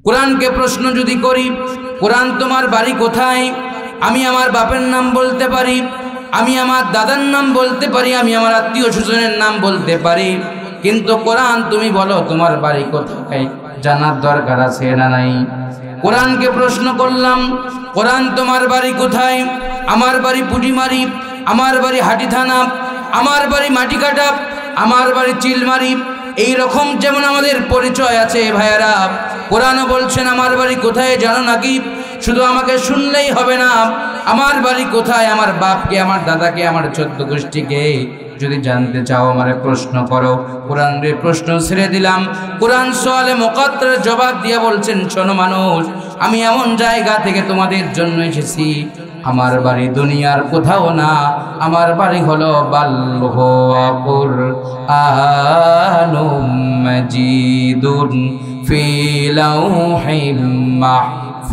কোরআনকে প্রশ্ন যদি করি, কোরআন তোমার বাড়ি কোথায়, আমি আমার বাপের নাম বলতে পারি, আমি আমার দাদার নাম বলতে পারি, আমি আমার আত্মীয় স্বজনের নাম বলতে পারি, কিন্তু কোরআন তুমি বলো তোমার বাড়ি কোথায়, জানার দরকার আছে না নাই? কোরআনকে প্রশ্ন করলাম, কোরআন তোমার বাড়ি কোথায়? আমার বাড়ি পুটিমারি, আমার বাড়ি হাটি থানা, আমার বাড়ি মাটিকাটা, আমার বাড়ি চিলমারি। এই রকম যেমন আমাদের পরিচয় আছে ভাইয়ারা, কোরআনও বলছেন আমার বাড়ি কোথায় জানো নাকি? শুধু আমাকে শুনলেই হবে না, আমার বাড়ি কোথায়, আমার বাপকে, আমার দাদাকে, আমার 14 গোষ্ঠীকে যদি জানতে চাও আমারে প্রশ্ন করো। কোরআনের প্রশ্ন ছেড়ে দিলাম। কোরআন সওয়ালে মুকাদ্দার জবাব দিয়ে বলছেন, শোনো মানুষ, আমি এমন জায়গা থেকে তোমাদের জন্য এসেছি, আমার বাড়ি দুনিয়ার কোথাও না, আমার বাড়ি হলো বাল্লুহুয়া কুরআনুম মাজিদুন ফি লাওহিম মাহফুজ।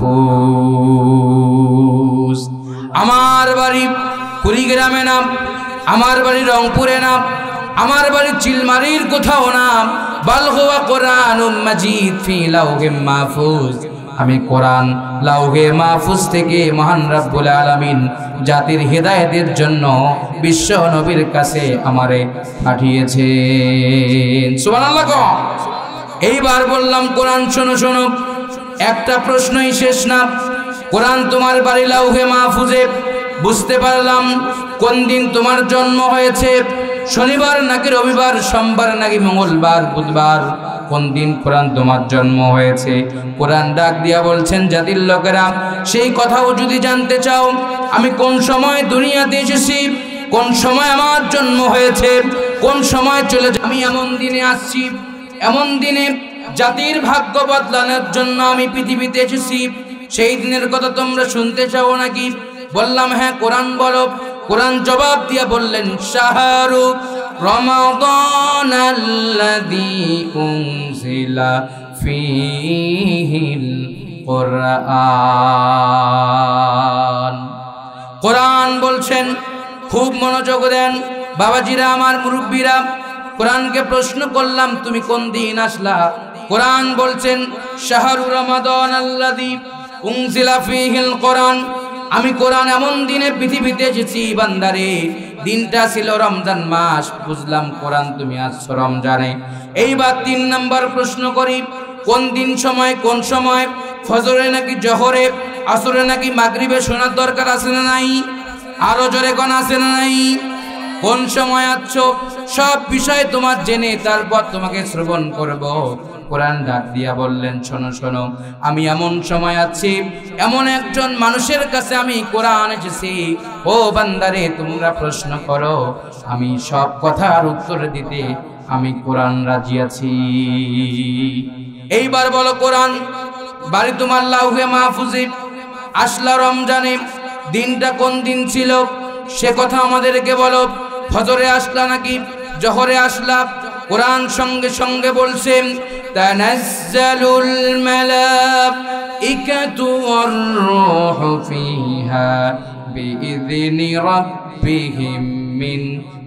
আমার বাড়ি কুড়িগ্রামে না, আমার বাড়ি রংপুরে না, আমার বাড়ি চিলমারির কোথাও না, বাল্লুহুয়া কুরআনুম মাজিদ ফি লাওহিম মাহফুজ। আমি কোরআন লাউহে মাহফুজ থেকে মহান রব্বুল আলামিন জাতির হেদায়েতের জন্য বিশ্ব নবীর কাছে আমারে পাঠিয়েছেন। সুবহানাল্লাহ। এইবার বললাম কোরআন শোনো শোনো, একটা প্রশ্নই শেষ না। কোরআন তোমার বাড়ি লাউহে মাহফুজে, বুঝতে পারলাম কোন দিন তোমার জন্ম হয়েছে, শনিবার নাকি রবিবার, সোমবার নাকি মঙ্গলবার, বুধবার, কোন দিন কোরআন তোমার জন্ম হয়েছে? কোরআন ডাক দিয়া বলছেন, জাতির লোকেরা সেই কথাও যদি জানতে চাও, আমি কোন সময় দুনিয়াতে এসেছি, কোন সময় আমার জন্ম হয়েছে, কোন সময় চলে যাব, আমি এমন দিনে আসছি, এমন দিনে জাতির ভাগ্য বদলানোর জন্য আমি পৃথিবীতে এসেছি, সেই দিনের কথা তোমরা শুনতে চাও নাকি? বললাম হ্যাঁ, কোরআন বলো। কোরআন জবাব দিয়া বললেন, শাহরু রমাদান আল্লাযী উনজিলা ফীহিল কুরআন। কোরআন বলছেন, খুব মনোযোগ দেন বাবাজিরা, আমার মুরব্বীরা। কোরআনকে প্রশ্ন করলাম, তুমি কোন দিন আসলা? কোরআন বলছেন, শাহরু রমাদান আল্লাযী উনজিলা ফীহিল কুরআন। আমি কোরআন এমন দিনে পৃথিবীতে এসেছি বান্দারে, দিনটা ছিল রমজান মাস। বুঝলাম কোরআন তুমি আসছো রমজানে। এইবার 3 নাম্বার প্রশ্ন করি, কোন দিন সময়, কোন সময়, ফজরে নাকি জোহরে, আসরে নাকি মাগরিবে শোনার দরকার আছে না নাই? আরো জোরে কোন আছে না নাই? কোন সময় আছো, সব বিষয় তোমার জেনে তারপর তোমাকে শ্রবণ করব। কোরআন ডাক দিয়া বললেন, শোনো শোনো, আমি এমন সময় আছি, এমন একজন মানুষের কাছে আমি কোরআন এসেছি। ও বান্দারে, তোমরা প্রশ্ন করো, আমি সব কথার উত্তর দিতে আমি কোরআন রাজি আছি। এইবার বলো, কোরআন বাড়ি তোমার লাউহে মাহফুজে, আসলা রমজানে, দিনটা কোন দিন ছিল সে কথা আমাদেরকে বলো। ফজরে আসলা নাকি জোহরে আসলা? কোরআন সঙ্গে সঙ্গে বলছেন, তানাজ্জালুল মালাইকাতু ওয়ার রূহু ফিহা বিইذনি রাব্বিহিম মিন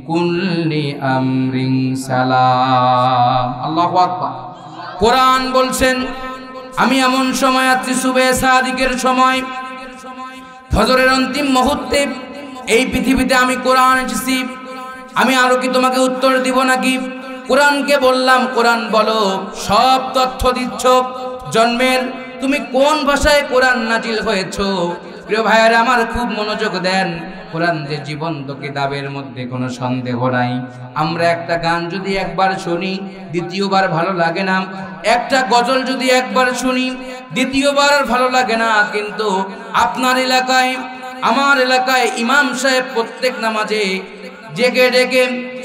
কুল্লি আমরিন সালাম। আল্লাহু আকবার। কোরআন বলছেন, আমি এমন সময় আছি, সুবহে সাদিকের সময়, ফজরের অন্তিম মুহূর্তে এই পৃথিবীতে আমি কোরআন এসেছি। আমি আরো কি তোমাকে উত্তর দিব নাকি? কোরআনকে বললাম, কোরআন বলো, সব তথ্য দিচ্ছ। জন্মের তুমি কোন ভাষায় কোরআন নাজিল হয়েছো? প্রিয় ভাইয়েরা আমার, খুব মনোযোগ দেন। কোরআন যে জীবন্ত কিতাবের মধ্যে কোনো সন্দেহ নাই। আমরা একটা গান যদি একবার শুনি, দ্বিতীয়বার ভালো লাগে না। একটা গজল যদি একবার শুনি, দ্বিতীয়বার ভালো লাগে না। কিন্তু আপনার এলাকায়, আমার এলাকায় ইমাম সাহেব প্রত্যেক নামাজে জেগে ডেকে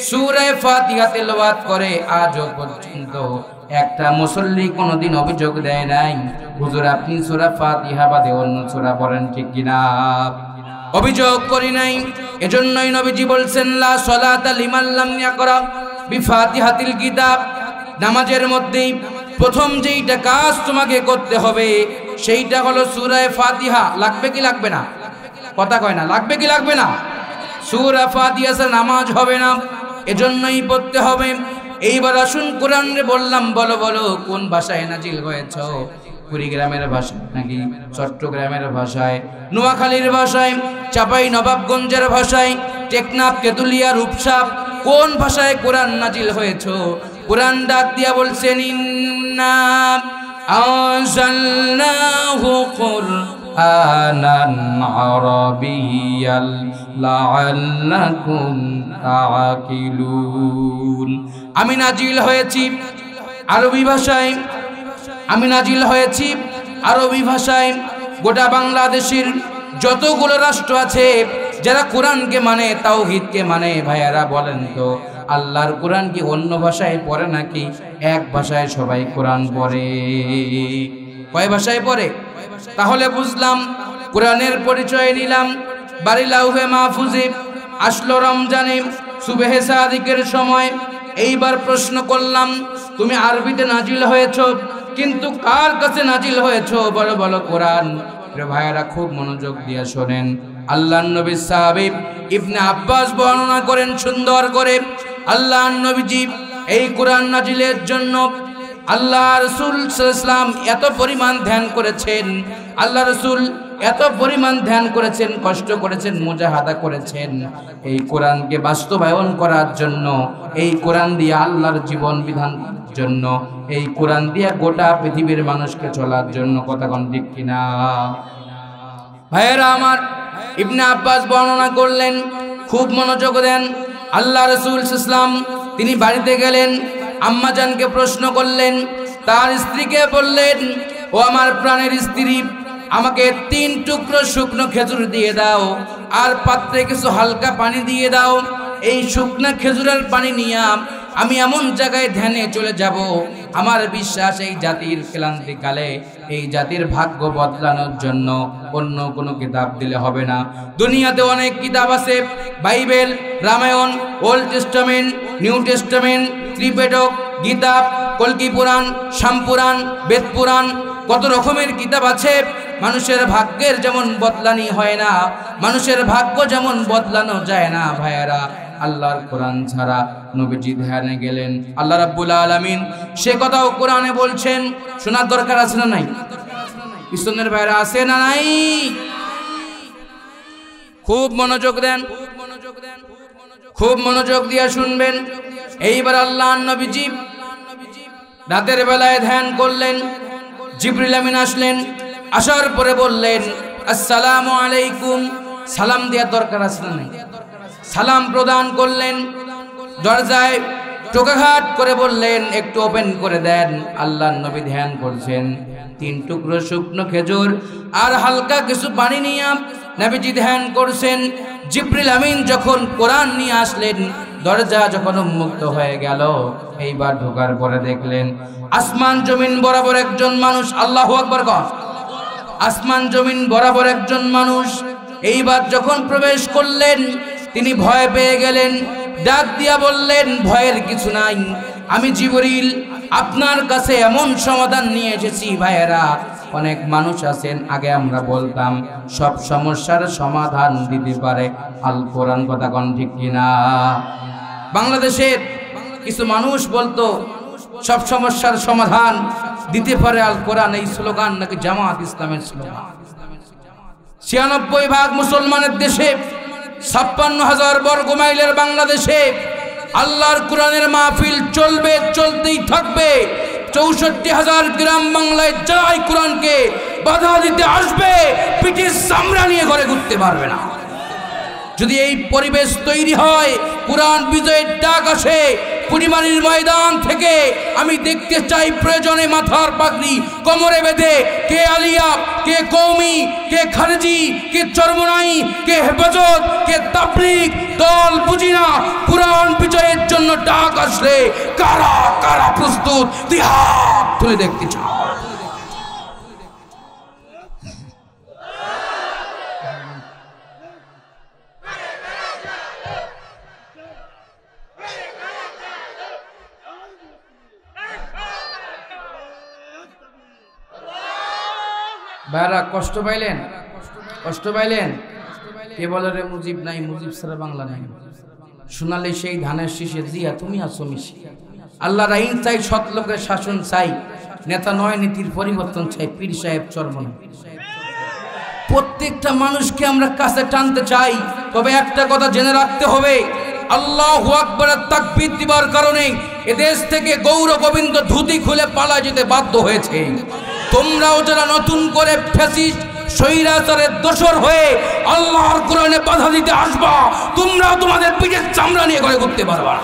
সূরা ফাতিহা তেলাওয়াত করে। আজও পর্যন্ত একটা মুসল্লি কোনোদিন অভিযোগ দেয় নাই, হুজুর আপনি সূরা ফাতিহা বাদে অন্য সূরা পড়েন, ঠিক কিনা? অভিযোগ করি নাই। এজন্যই নবীজি বলছেন, লা সালাতা লিমান লাম ইয়াকরা বিফাতিহাতিল কিতাব। নামাজের মধ্যেই প্রথম যেইটা কাজ তোমাকে করতে হবে সেইটা হলো সূরা ফাতিহা। লাগবে কি লাগবে না? কথা কয় না, লাগবে কি লাগবে না? সূরা ফাতিহা ছাড়া নামাজ হবে না, এজন্যই পড়তে হবে। এইবার আসুন কোরআনে বললাম, বলো বলো কোন ভাষায় নাজিল হয়েছে? কুড়িগ্রামের ভাষায় নাকি চট্টগ্রামের ভাষায়, নোয়াখালীর ভাষায়, চাপাই নবাবগঞ্জের ভাষায়, টেকনাফ, তেতুলিয়া, রূপসা, কোন ভাষায় কোরআন নাজিল হয়েছে? কোরআন ডাক দিয়া বলছেন ইন্না আনজালনাহু কুরআনান আরাবিয়্যাল লাআল্লাকুম তাআকিলুন। আমি নাজিল হয়েছি আরবি ভাষায়, আমি নাজিল হয়েছি আরবি ভাষায়। গোটা বাংলাদেশের যতগুলো রাষ্ট্র আছে যারা কোরআনকে মানে, তাওহীদকে মানে, ভাইয়ারা বলেন তো আল্লাহর কোরআন কি অন্য ভাষায় পড়ে নাকি এক ভাষায় সবাই কোরআন পড়ে? কয় ভাষায় পড়ে? তাহলে বুঝলাম, কোরআনের পরিচয় নিলাম। বাড়ি লাউহে মাহফুজে আসলো রমজানে সুবহে সাদিকের সময়। এইবার প্রশ্ন করলাম, তুমি আরবিতে নাজিল হয়েছ, কিন্তু কার কাছে নাজিল হয়েছ? বলো বলো কোরআন। ভাইয়ারা খুব মনোযোগ দিয়ে শোনেন। আল্লাহর নবী সাহাবী ইবনে আব্বাস বর্ণনা করেন সুন্দর করে, আল্লাহর নবীজি এই কোরআন নাজিলের জন্য আল্লাহ রাসূল সাল্লাল্লাহু আলাইহি ওয়াসাল্লাম এত পরিমাণ ধ্যান করেছেন। আল্লাহ রাসূল এত পরিমাণ ধ্যান করেছেন, কষ্ট করেছেন, মুজাহাদা করেছেন এই কোরআনকে বাস্তবায়ন করার জন্য, এই কোরআন দিয়ে আল্লাহর জীবন বিধান জন্য, এই কোরআন দিয়ে গোটা পৃথিবীর মানুষকে চলার জন্য। কথা কোন ঠিক কিনা ভাইয়েরা আমার? ইবনে আব্বাস বর্ণনা করলেন, খুব মনোযোগ দেন। আল্লাহ রাসূল সাল্লাল্লাহু আলাইহি ওয়াসাল্লাম তিনি বাড়িতে গেলেন, আম্মা জানকে প্রশ্ন করলেন, তার স্ত্রীকে বললেন, ও আমার প্রাণের স্ত্রী, আমাকে 3 টুকরো শুকনো খেজুর দিয়ে দাও, আর পাত্রে কিছু হালকা পানি দিয়ে দাও। এই শুকনো খেজুরের পানি নিয়ে আমি এমন জায়গায় ধ্যানে চলে যাব, আমার বিশ্বাস এই জাতির ক্লান্তিকালে এই জাতির ভাগ্য বদলানোর জন্য অন্য কোনো কিতাব দিলে হবে না। দুনিয়াতে অনেক কিতাব আছে, Bible, Ramayana, Old Testament, New Testament, Tripitaka, Gita, কল্কি পুরাণ, শামপুরাণ, বেদ পুরাণ, কত রকমের কিতাব আছে। মানুষের ভাগ্যের যেমন বদলানি হয় না, মানুষের ভাগ্য যেমন বদলানো যায় না ভাইয়েরা, আল্লাহর কোরআন ছাড়া। নবীজি ধ্যানে গেলেন, আল্লাহ রাব্বুল আলামিন সে কথাও কোরআনে বলছেন। শোনার দরকার আছে না নাই? পিছনের ভাইয়েরা আছে না নাই? খুব মনোযোগ দেন, খুব মনোযোগ দিয়ে শুনবেন। এইবার আল্লাহর নবীজি রাতের বেলায় ধ্যান করলেন। জিবরিল আমিন আসলেন, আসার পরে বললেন আসসালামু আলাইকুম। সালাম দেওয়ার দরকার আছে না নাই? সালাম প্রদান করলেন। দরজায় টোকাঘাট করে বললেন একটু ওপেন করে দেন। আল্লাহর নবী ধ্যান করছেন। 3 টুকরো শুকনো খেজুর আর হালকা কিছু পানি নিয়ে নবীজি ধ্যান করছেন। জিবরিল আমিন যখন কোরআন নিয়ে আসলেন, দরজা যখন উন্মুক্ত হয়ে গেল, এইবার ঢোকার পরে দেখলেন আসমান জমিন বরাবর একজন মানুষ। আল্লাহু আকবার কর। আসমান জমিন বরাবর একজন মানুষ। এইবার যখন প্রবেশ করলেন, তিনি ভয় পেয়ে গেলেন, ডাক দিয়া বললেন, ভয়ের কিছু নাই, আমি জিবরিল আপনার কাছে এমন সমাধান নিয়ে এসেছি। ভাইয়েরা, অনেক মানুষ আছেন, আগে আমরা বলতাম সব সমস্যার সমাধান দিতে পারে আল কোরআন। কথা কোন ঠিক কিনা? বাংলাদেশের কিছু মানুষ বলতো সব সমস্যার সমাধান দিতে পারে আল কোরআন। এই স্লোগান নাকি জামাত ইসলামের স্লোগান। 96% মুসলমানের দেশে, 56,000 বর্গ মাইলের বাংলাদেশে আল্লাহর কোরআনের মাহফিল চলবে, চলতেই থাকবে। 64,000 গ্রাম বাংলায় যারাই কোরআনকে বাধা দিতে আসবে, পিঠের চামড়া নিয়ে ঘরে ঘুরতে পারবে না। যদি এই পরিবেশ তৈরি হয়, কোরআন বিজয়ের ডাক আসে পুরিমানির ময়দান থেকে, আমি দেখতে চাই প্রয়োজনে মাথার পাগড়ি কোমরে বেঁধে কে আলিয়া, কে কওমি, কে খারেজি, কে চরমনাই, কে হেফাজত, কে তাবলীগ, দল বুঝি না। কোরআন বিজয়ের জন্য ডাক আসলে কারা কারা প্রস্তুত, তুই হাত তুলে দেখতে চাও। ভাইরা কষ্ট পাইলেন? কষ্ট পাইলেন? কে বলে রে মুজিব নাই, মুজিব ছাড়া বাংলা নাই। শোনালে সেই ধানের শীষে দিয়া তুমি আছো মিশি। আল্লাহর আইন চাই, সৎ লোকের শাসন চাই, নেতা নয়, নীতির পরিবর্তন চাই, পীর সাহেব চর্ম না। প্রত্যেকটা মানুষকে আমরা কাছে টানতে চাই, তবে একটা কথা জেনে রাখতে হবে, আল্লাহু আকবারের তাকবীর দিবার কারণে এদেশ থেকে গৌর গোবিন্দ ধুতি খুলে পালা যেতে বাধ্য হয়েছে। তোমরাও যারা নতুন করে ফ্যাসিস্ট স্বৈরাচারের দোসর হয়ে আল্লাহর কোরআনে বাধা দিতে আসবা, তোমরাও তোমাদের পিঠের চামড়া নিয়ে ঘরে ঘুরতে পারবা না।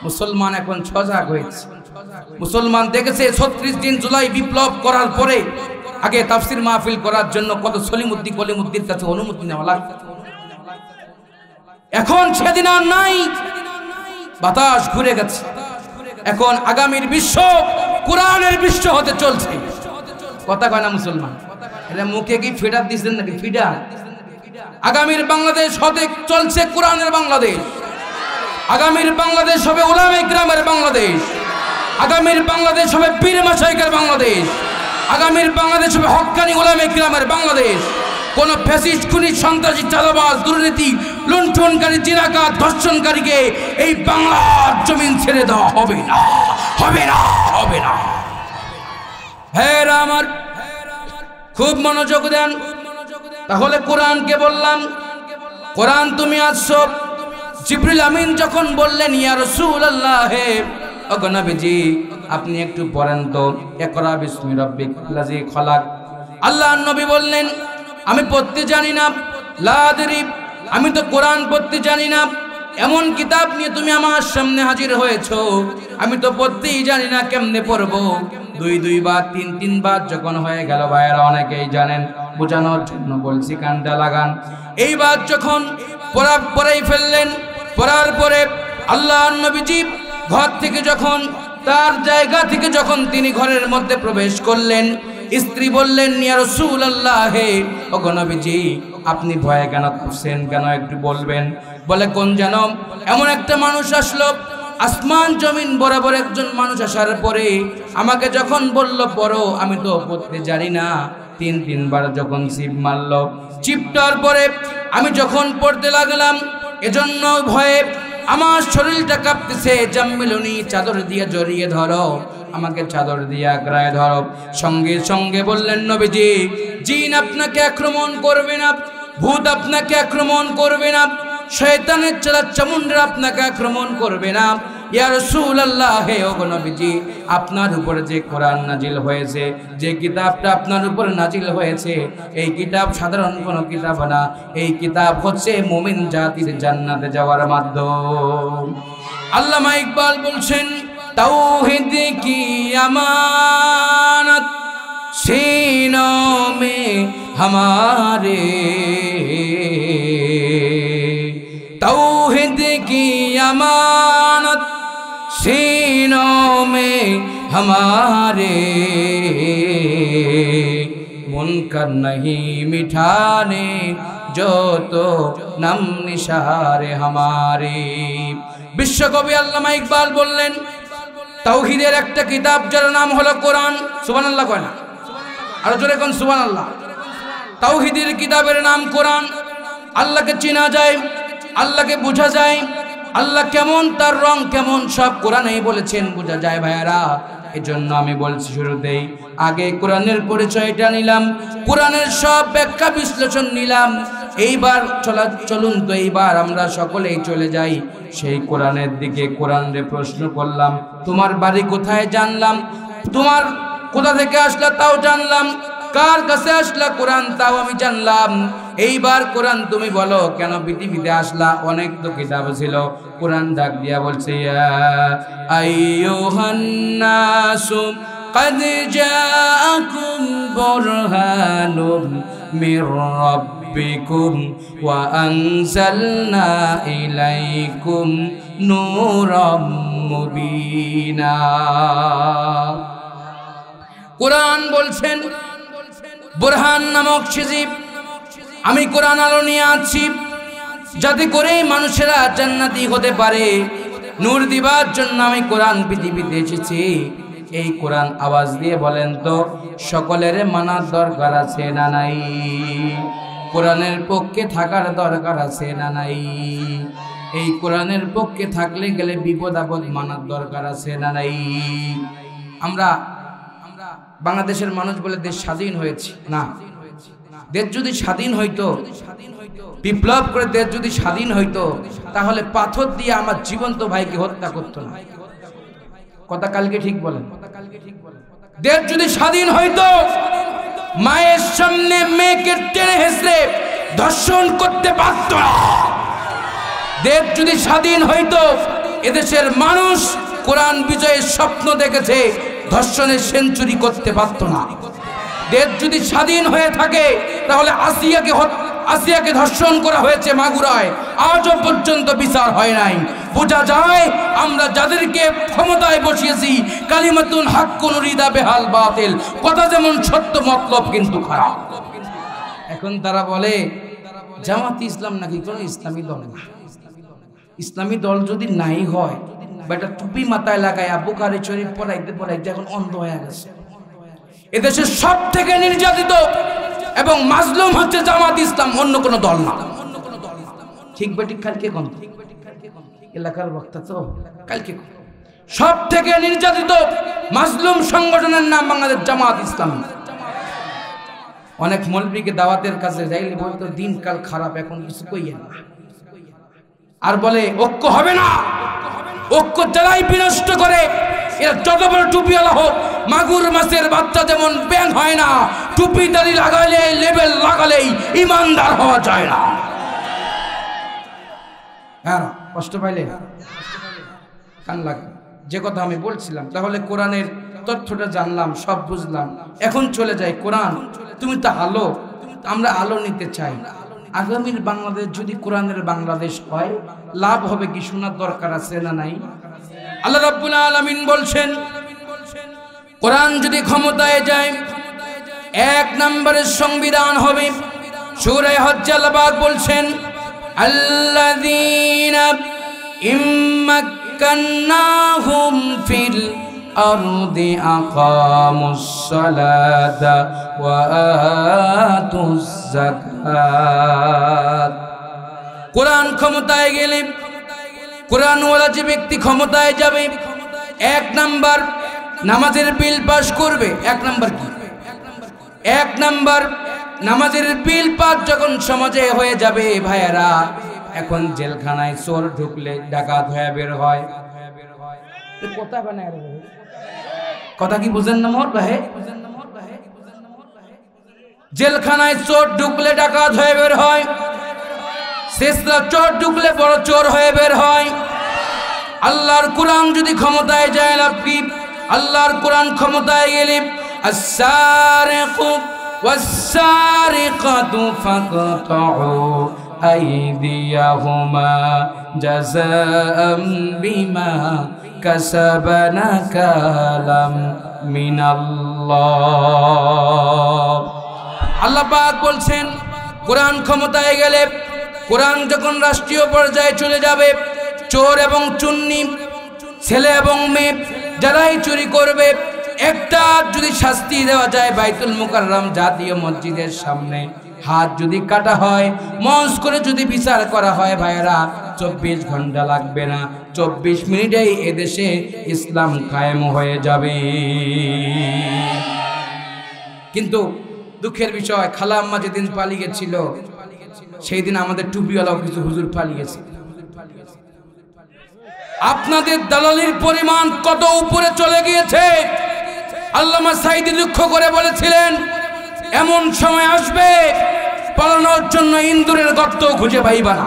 মুসলমান এখন সজাগ হয়েছে। মুসলমান দেখেছে 36 দিন জুলাই বিপ্লব করার পরে আগে তাফসির মাহফিল করার জন্য কত সলিমুদ্দিন কলিমুদ্দির কাছে অনুমতি নেওয়া লাগতো। এখন সেদিন আর নাই, বাতাস ঘুরে গেছে। এখন আগামীর বিশ্ব কোরআনের বিশ্ব হতে চলছে। কথা কয় না মুসলমান? এটা মুখে কি ফিডার দিচ্ছেন নাকি? ফিডার। আগামীর বাংলাদেশ হতে চলছে কোরআনের বাংলাদেশ। আগামীর বাংলাদেশ হবে উলামায়ে কিরামের বাংলাদেশ। আগামীর বাংলাদেশ হবে পীর মাশায়েখের বাংলাদেশ। আগামীর বাংলাদেশ হবে হক্কানি উলামায়ে কিরামের বাংলাদেশ। কোন ফ্যাসিস্ট, খুনি, সন্ত্রাসী, চাঁদাবাজ, দুর্নীতি, লুণ্ঠনকারী, জিনাকার, ধর্ষণকারীকে এই বাংলার জমিন ছেড়ে দেওয়া হবে না, হবে না, হবে না। হ্যাঁ আমার খুব মনোযোগ দেন। তাহলে কোরআনকে বললাম, কোরআন তুমি আসছো। জিবরিল আমিন যখন বললেন ইয়া রাসূলুল্লাহ, হে ওগো নবীজি আপনি একটু পড়েন তো, ইকরা বিসমি রাব্বিকাল্লাযী খলাক। আল্লাহর নবী বললেন আমি পড়তে জানি না, লা আদরি, আমি তো কোরআন পড়তে জানি না। এমন কিতাব নিয়ে তুমি আমার সামনে হাজির হয়েছো, আমি তো পড়তেই জানি না, কেমনে পড়বো? দুই বার তিন বার যখন হয়ে গেল, ভাইয়েরা অনেকেই জানেন, বোঝানোর জন্য বলছি, কানটা লাগান। এইবার যখন পড়াই ফেললেন, পড়ার পরে আল্লাহর নবীজি ঘর থেকে যখন, তার জায়গা থেকে যখন তিনি ঘরের মধ্যে প্রবেশ করলেন, স্ত্রী বললেন ইয়া রাসূলুল্লাহ, হে ওগো নবীজি আপনি ভয়ে কেন করছেন, কেন একটু বলবেন? বলে কোন যেন এমন একটা মানুষ আসলো, আসমান জমিন বরাবর একজন মানুষ আসার পরে আমাকে যখন বলল পড়ো, আমি তো পড়তে জানি না। তিনবার যখন চিপ মারল, চিপটার পরে আমি যখন পড়তে লাগলাম, এজন্য ভয়ে আমার শরীরটা কাঁপতেছে। জাম্মিলুনি, চাদর দিয়ে জড়িয়ে ধরো, আমাকে চাদর দিয়ে আঁকড়ায় ধরো। সঙ্গে সঙ্গে বললেন নবীজি, জিন আপনাকে আক্রমণ করবে না, ভূত আপনাকে আক্রমণ করবে না, শয়তানের চামুন্ডা আপনাকে আক্রমণ করবে না। ইয়া রাসূলুল্লাহ, হে ওগো নবীজি আপনার উপরে যে কোরআন নাজিল হয়েছে, যে কিতাবটা আপনার উপরে নাজিল হয়েছে, এই কিতাব সাধারণ কোনো কিতাব না, এই কিতাব হচ্ছে মুমিন জাতির জান্নাতে যাওয়ার মাধ্যম। আল্লামা ইকবাল বলছেন तौहीद की अमानत सीनों में हमारे, तौहीद की अमानत सीनों में हमारे, मुनकर नहीं मिठाने जो तो नम निशारे हमारे। বিশ্বকবি আল্লামা ইকবাল বললেন তাওহীদের একটা কিতাব যার নাম হলো কোরআন। সুবহানাল্লাহ কয় না? আর জোরে কোন সুবহানাল্লাহ। তাওহীদের কিতাবের নাম কোরআন। আল্লাহকে চেনা যায়, আল্লাহকে বোঝা যায়, আল্লাহ কেমন, তার রং কেমন, সব কোরআনেই বলেছেন, বোঝা যায় ভাইয়ারা। এজন্য আমি বলছি শুরুতেই, আগে কোরআনের পরিচয়টা নিলাম, কোরআনের সব ব্যাখ্যা বিশ্লেষণ নিলাম। এইবার চলুন তো এইবার আমরা সকলেই চলে যাই সেই কোরআনের দিকে। কোরআনে প্রশ্ন করলাম, তোমার বাড়ি কোথায় জানলাম, তোমার কোথা থেকে আসলা তাও জানলাম, কার কাছে আসলা কোরআন তাও আমি জানলাম। এইবার কোরআন তুমি বলো কেন পৃথিবীতে আসলা? অনেক তো কিতাব ছিল। কোরআন ডাক দিয়া বলছে, ইয়া আইয়ুহান নাসু قد جاءكم برهان من ربكم وأنزلنا إليكم نورا مبينا। কোরআন বলছেন বুরহান নামক শিজিব, আমি কোরআন আলো নিয়ে আছি যাতে করে মানুষেরা জান্নাতি হতে পারে। নূর দিবার জন্য আমি কোরআন পৃথিবীতে এসেছি। এই কোরআন আওয়াজ দিয়ে বলেন তো সকলের মানার দরকার আছে না নাই? কোরআনের পক্ষে থাকার দরকার আছে না নাই? এই কোরআনের পক্ষে থাকলে গেলে বিপদ আপদ মানার দরকার আছে না নাই? আমরা বাংলাদেশের মানুষ বলে দেশ স্বাধীন হয়েছে না। দেশ যদি স্বাধীন হইতো, বিপ্লব করে দেশ যদি স্বাধীন হইতো, তাহলে পাথর দিয়ে আমার জীবন্ত ভাইকে হত্যা করতো না। কথা কালকে ঠিক বলেন। দেশ যদি স্বাধীন হইতো, মায়ের সামনে মেয়েকে টেনে হেসড়ে ধর্ষণ করতে পারত না। দেশ যদি স্বাধীন হইতো, এদেশের মানুষ কোরআন বিজয়ের স্বপ্ন দেখেছে, ধর্ষণের সেঞ্চুরি করতে পারত না। দেশ যদি স্বাধীন হয়ে থাকে, তাহলে আসিয়াকে ধর্ষণ করা হয়েছে মাগুরায়, আজও পর্যন্ত বিচার হয় নাই। বোঝা যায় আমরা যাদেরকে ক্ষমতায় বসিয়েছি, কালিমাতুন হাক্কুন উরিদা বিহাল বাতিল, কথা যেমন সত্য মতলব কিন্তু খারাপ। এখন তারা বলে জামাত ইসলাম নাকি কোনো ইসলামী দল না। ইসলামী দল যদি নাই হয়, বেটা টুপি মাথায় লাগায় বুখারী শরীফ পড়াইতে পড়াইতে এখন অন্ধ হয়ে গেছে। এদেশের সব থেকে নির্যাতিত এবং মাজলুম হচ্ছে জামাত ইসলাম, অন্য কোনো দল না। ঠিক বেটি কালকে কোন এলাকার বক্তা তো কালকে সব থেকে নির্যাতিত মাজলুম সংগঠনের নাম বাংলাদেশ জামাত ইসলাম। অনেক মৌলবীকে দাওয়াতের কাছে যাইলে বলতো দিনকাল খারাপ, এখন কিছু কইয়েন না। আর বলে ঐক্য হবে না, ঐক্য যারাই বিনষ্ট করে, এরা যত বড় টুপিওয়ালা হোক, মাগুর মাছের বাচ্চা যেমন ব্যাং হয় না, টুপি দাড়ি লাগালে লেবেল লাগালেই ইমানদার হওয়া যায় না। হ্যাঁ, কষ্ট পাইলে কান লাগে। যে কথা আমি বলছিলাম, তাহলে কোরআনের তথ্যটা জানলাম, সব বুঝলাম। এখন চলে যাই কোরআন, তুমি তো আলো, আমরা আলো নিতে চাই। আগামীর বাংলাদেশ যদি কোরআনের বাংলাদেশ হয়, লাভ হবে কি? শোনার দরকার আছে না নাই? আল্লাহ রাব্বুল আলামিন বলছেন, কোরআন যদি ক্ষমতায় যায়, 1 নম্বরের সংবিধান হবে। সূরা হজ্জ আল্লাহ পাক বলছেন, আল্লাযীনা ইম্মাক্কান্নাহুম ফিল আরদি আকামুস সালাতা ওয়া আতুজ যাকাত। কোরআন ক্ষমতায় গেলে, কোরআনওয়ালা যে ব্যক্তি ক্ষমতায় যাবে, 1 নাম্বার নামাজের বিল পাস করবে। 1 নাম্বার কি? 1 নাম্বার নামাজের বিল পাস যখন সমাজে হয়ে যাবে, ভাইয়েরা, এখন জেলখানায় চোর ঢুকলে ডাকাত হয়ে বের হয়। কথা কি বুঝেন না মোর ভাই? জেলখানায় চোর ঢুকলে ডাকাত হয়ে বের হয়, শেষরা চোর ঢুকলে বড় চোর হয়ে বের হয়। আল্লাহর কোরআন যদি ক্ষমতায় যায়, লাভ কি? আল্লাহর কোরআন ক্ষমতায় গেলে, আস-সারিকু ওয়াস-সারিকাতু ফাকতাউ আইদিয়াহুমা জাযাআম বিমা কাসাবানা কালাম মিনাল্লাহ। আল্লাহ পাক বলছেন, কোরআন ক্ষমতায় গেলে, কোরআন যখন রাষ্ট্রীয় পর্যায়ে চলে যাবে, চোর এবং চুন্নি, ছেলে এবং মেয়ে যারাই চুরি করবে, একটা যদি শাস্তি দেওয়া যায়, বাইতুল মুকাররম জাতীয় মসজিদের সামনে হাত যদি কাটা হয়, মঞ্চ করে যদি বিচার করা হয়, ভাইয়েরা, 24 ঘন্টা লাগবে না, 24 মিনিটেই এদেশে ইসলাম কায়েম হয়ে যাবে। কিন্তু দুঃখের বিষয়, খালা আম্মা যেদিন পালিয়ে গেছিল, সেই দিন আমাদের টুপিওয়ালাও কিছু হুজুর পালিয়েছে। আপনাদের দালালির পরিমাণ কত উপরে চলে গিয়েছে। আল্লামা সাঈদী দুঃখ করে বলেছিলেন, এমন সময় আসবে পালানোর জন্য ইন্দুরের গর্ত খুঁজে পাইবা না।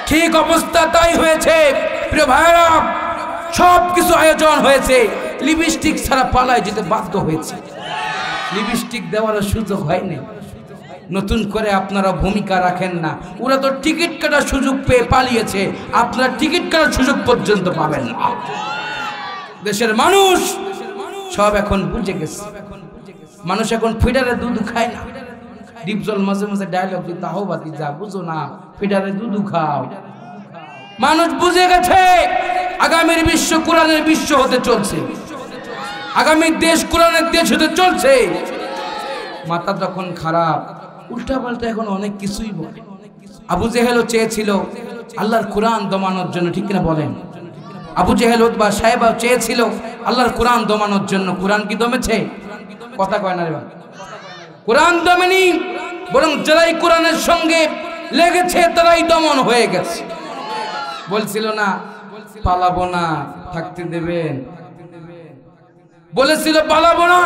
ঠিক অবস্থা তাই হয়েছে। প্রিয় ভাইরা, সব কিছু আয়োজন হয়েছে, লিপস্টিক ছাড়া পালায় যেতে বাধ্য হয়েছে। লিপস্টিক দেওয়ার সুযোগ হয়নি। নতুন করে আপনারা ভূমিকা রাখেন না। ওরা তো টিকিট কাটার সুযোগ পেয়ে পালিয়েছে, আপনারা টিকিট কাটার সুযোগ পর্যন্ত পাবেন না। দেশের মানুষ সব এখন বুঝে গেছে। মানুষ এখন ফিডারে দুধ খায় না। ডিপজল মাঝে মাঝে ডায়লগ দিতে, তাও বাতি যা বুঝো না, ফিডারে দুধ খাও। মানুষ বুঝে গেছে আগামীর বিশ্ব কোরআনের বিশ্ব হতে চলছে, আগামী দেশ কোরআনের দেশ হতে চলছে। মাথা তখন খারাপ, উল্টা পাল্টা এখন অনেক কিছুই বলে। আবু জেহেলও চেয়েছিল আল্লাহর কোরআন দমানোর জন্য, ঠিক কিনা বলেন? আবু জেহেল উতবা সাহেবা চেয়েছিল আল্লাহর কোরআন দমানোর জন্য। কোরআন কি দমেছে? কথা কয় না রে ভাই, কোরআন দমেনি, বরং যারাই কোরআনের সঙ্গে লেগেছে তারাই দমন হয়ে গেছে। বলছিল না পালাবো না, থাকতে দেবেন, বলেছিল পালাবো না,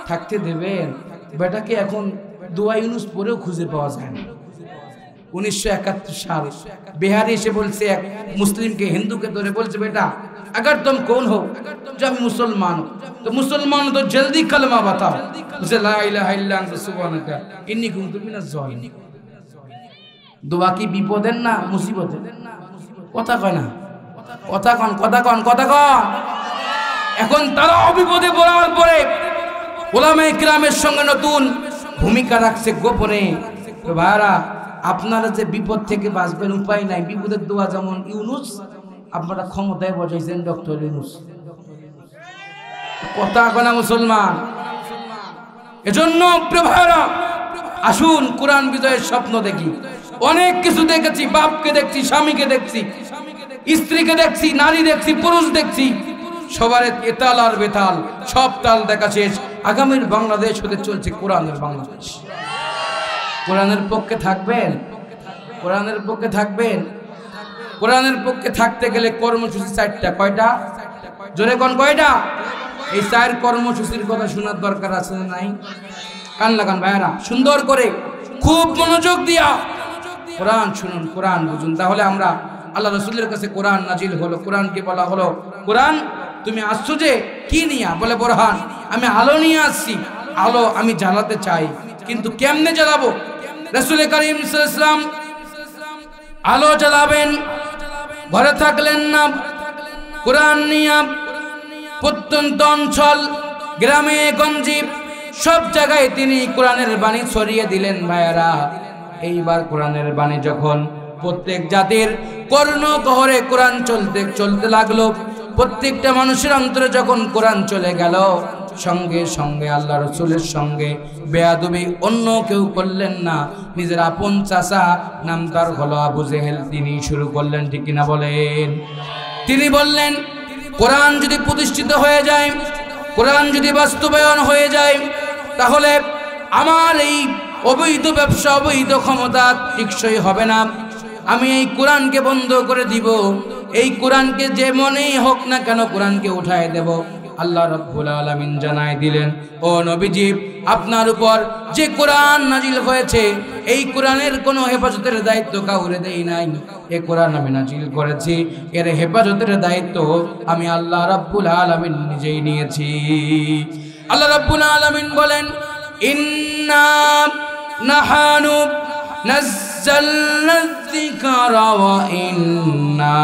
থাকতে দেবেন। বেটাকে এখন দোয়া ইউনুস পরেও খুঁজে পাওয়া যায় না। 1971 সাল बिहारी এসে বলছে এক মুসলিমকে, হিন্দুকে ধরে বলছে, বেটা अगर तुम कौन हो? जब मुसलमान हो तो मुसलमान हो तो जल्दी कलमा बताओ। उसे ला इलाहा इल्ला अंता सुबहानाका इन्नी कुन्तु मिनाज जालिमीन। দোয়া কি বিপদের না মুসিবতের? কথা কয় না, কথা কন, কথা কন, কথা কন। এখন তারা বিপদে পড়ার পরে ওলামায়ে কিরামের সঙ্গে নতুন ভূমিকা রাখছে গোপনে। তো ভাইরা, আপনারা যে বিপদ থেকে বাঁচবেন উপায় নাই। বিপদের দোয়া যেমন ইউনুস, আপনারা ক্ষমতায় বসাইছেন ডক্টর ইউনুস। কথা কয় না মুসলমান। এজন্য প্রিয় ভাইরা, আসুন কোরআন বিজয়ের স্বপ্ন দেখি। অনেক কিছু দেখেছি, বাপকে দেখছি, স্বামীকে দেখছি, স্ত্রীকে দেখছি, নারী দেখছি, পুরুষ দেখছি, সবার এতাল আর বেতাল, সব তাল দেখা শেষ। আগামীর বাংলাদেশ হতে চলছে কোরআনের বাংলাদেশ। কোরআনের পক্ষে থাকবেন, কোরআনের পক্ষে থাকবেন। কোরআনের পক্ষে থাকতে গেলে কর্মসূচি 4টা। কয়টা? জোরে কোন কয়টা? এই 4 কর্মসূচির কথা শোনার দরকার আছে না নাই? কান লাগান ভাইরা, সুন্দর করে খুব মনোযোগ দিয়া কোরআন শুনুন, কোরআন বুঝুন। তাহলে আমরা আল্লাহ রাসূলের কাছে কোরআন নাজিল হলো, কোরআনকে বলা হলো, কোরআন তুমি আসছো যে কি নিয়া? বলে বোরহান, আমি আলো নিয়ে আসছি, আলো আমি জ্বালাতে চাই, কিন্তু কেমনে জ্বালাবো? রাসূল করিম সাল্লাল্লাহু আলাইহি ওয়াসাল্লাম আলো জ্বালাবেন, ঘরে থাকলেন না, কোরআন নিয়ে প্রত্যন্ত অঞ্চল, গ্রামে গঞ্জে সব জায়গায় তিনি কোরআনের বাণী ছড়িয়ে দিলেন। ভাইয়ারা, এইবার কোরআনের বাণী যখন প্রত্যেক জাতির কর্ণগহরে কোরআন চলতে লাগলো, প্রত্যেকটা মানুষের অন্তরে যখন কোরআন চলে গেল, সঙ্গে সঙ্গে আল্লাহ রাসূলের সঙ্গে বেয়াদবি অন্য কেউ করলেন না। নিজের আপন চাচা, নাম তার হলো আবু জেহেল, তিনি শুরু করলেন। ঠিক কিনা বলেন? তিনি বললেন, কোরআন যদি প্রতিষ্ঠিত হয়ে যায়, কোরআন যদি বাস্তবায়ন হয়ে যায়, তাহলে আমার এই অবৈধ ব্যবসা, অবৈধ ক্ষমতা টিকসই হবে না। আমি এই কোরআনকে বন্ধ করে দিব। এই কোরআনকে যে মনেই হোক না কেন, কোরআনকে উঠায় দেব। আল্লাহ রাব্বুল আলামিন জানায় দিলেন, ও নবীজি, আপনার উপর যে কোরআন নাজিল হয়েছে, এই কোরআনের কোনো হেফাজতের দায়িত্ব কাউরে দেই নাই। এই কোরআন আমি নাজিল করেছি, এর হেফাজতের দায়িত্ব আমি আল্লাহ রাব্বুল আলামিন নিজেই নিয়েছি। আল্লাহ রাব্বুল আলামিন বলেন, ইন্না নাহানু নাযালনা যিকরা ওয়া ইন্না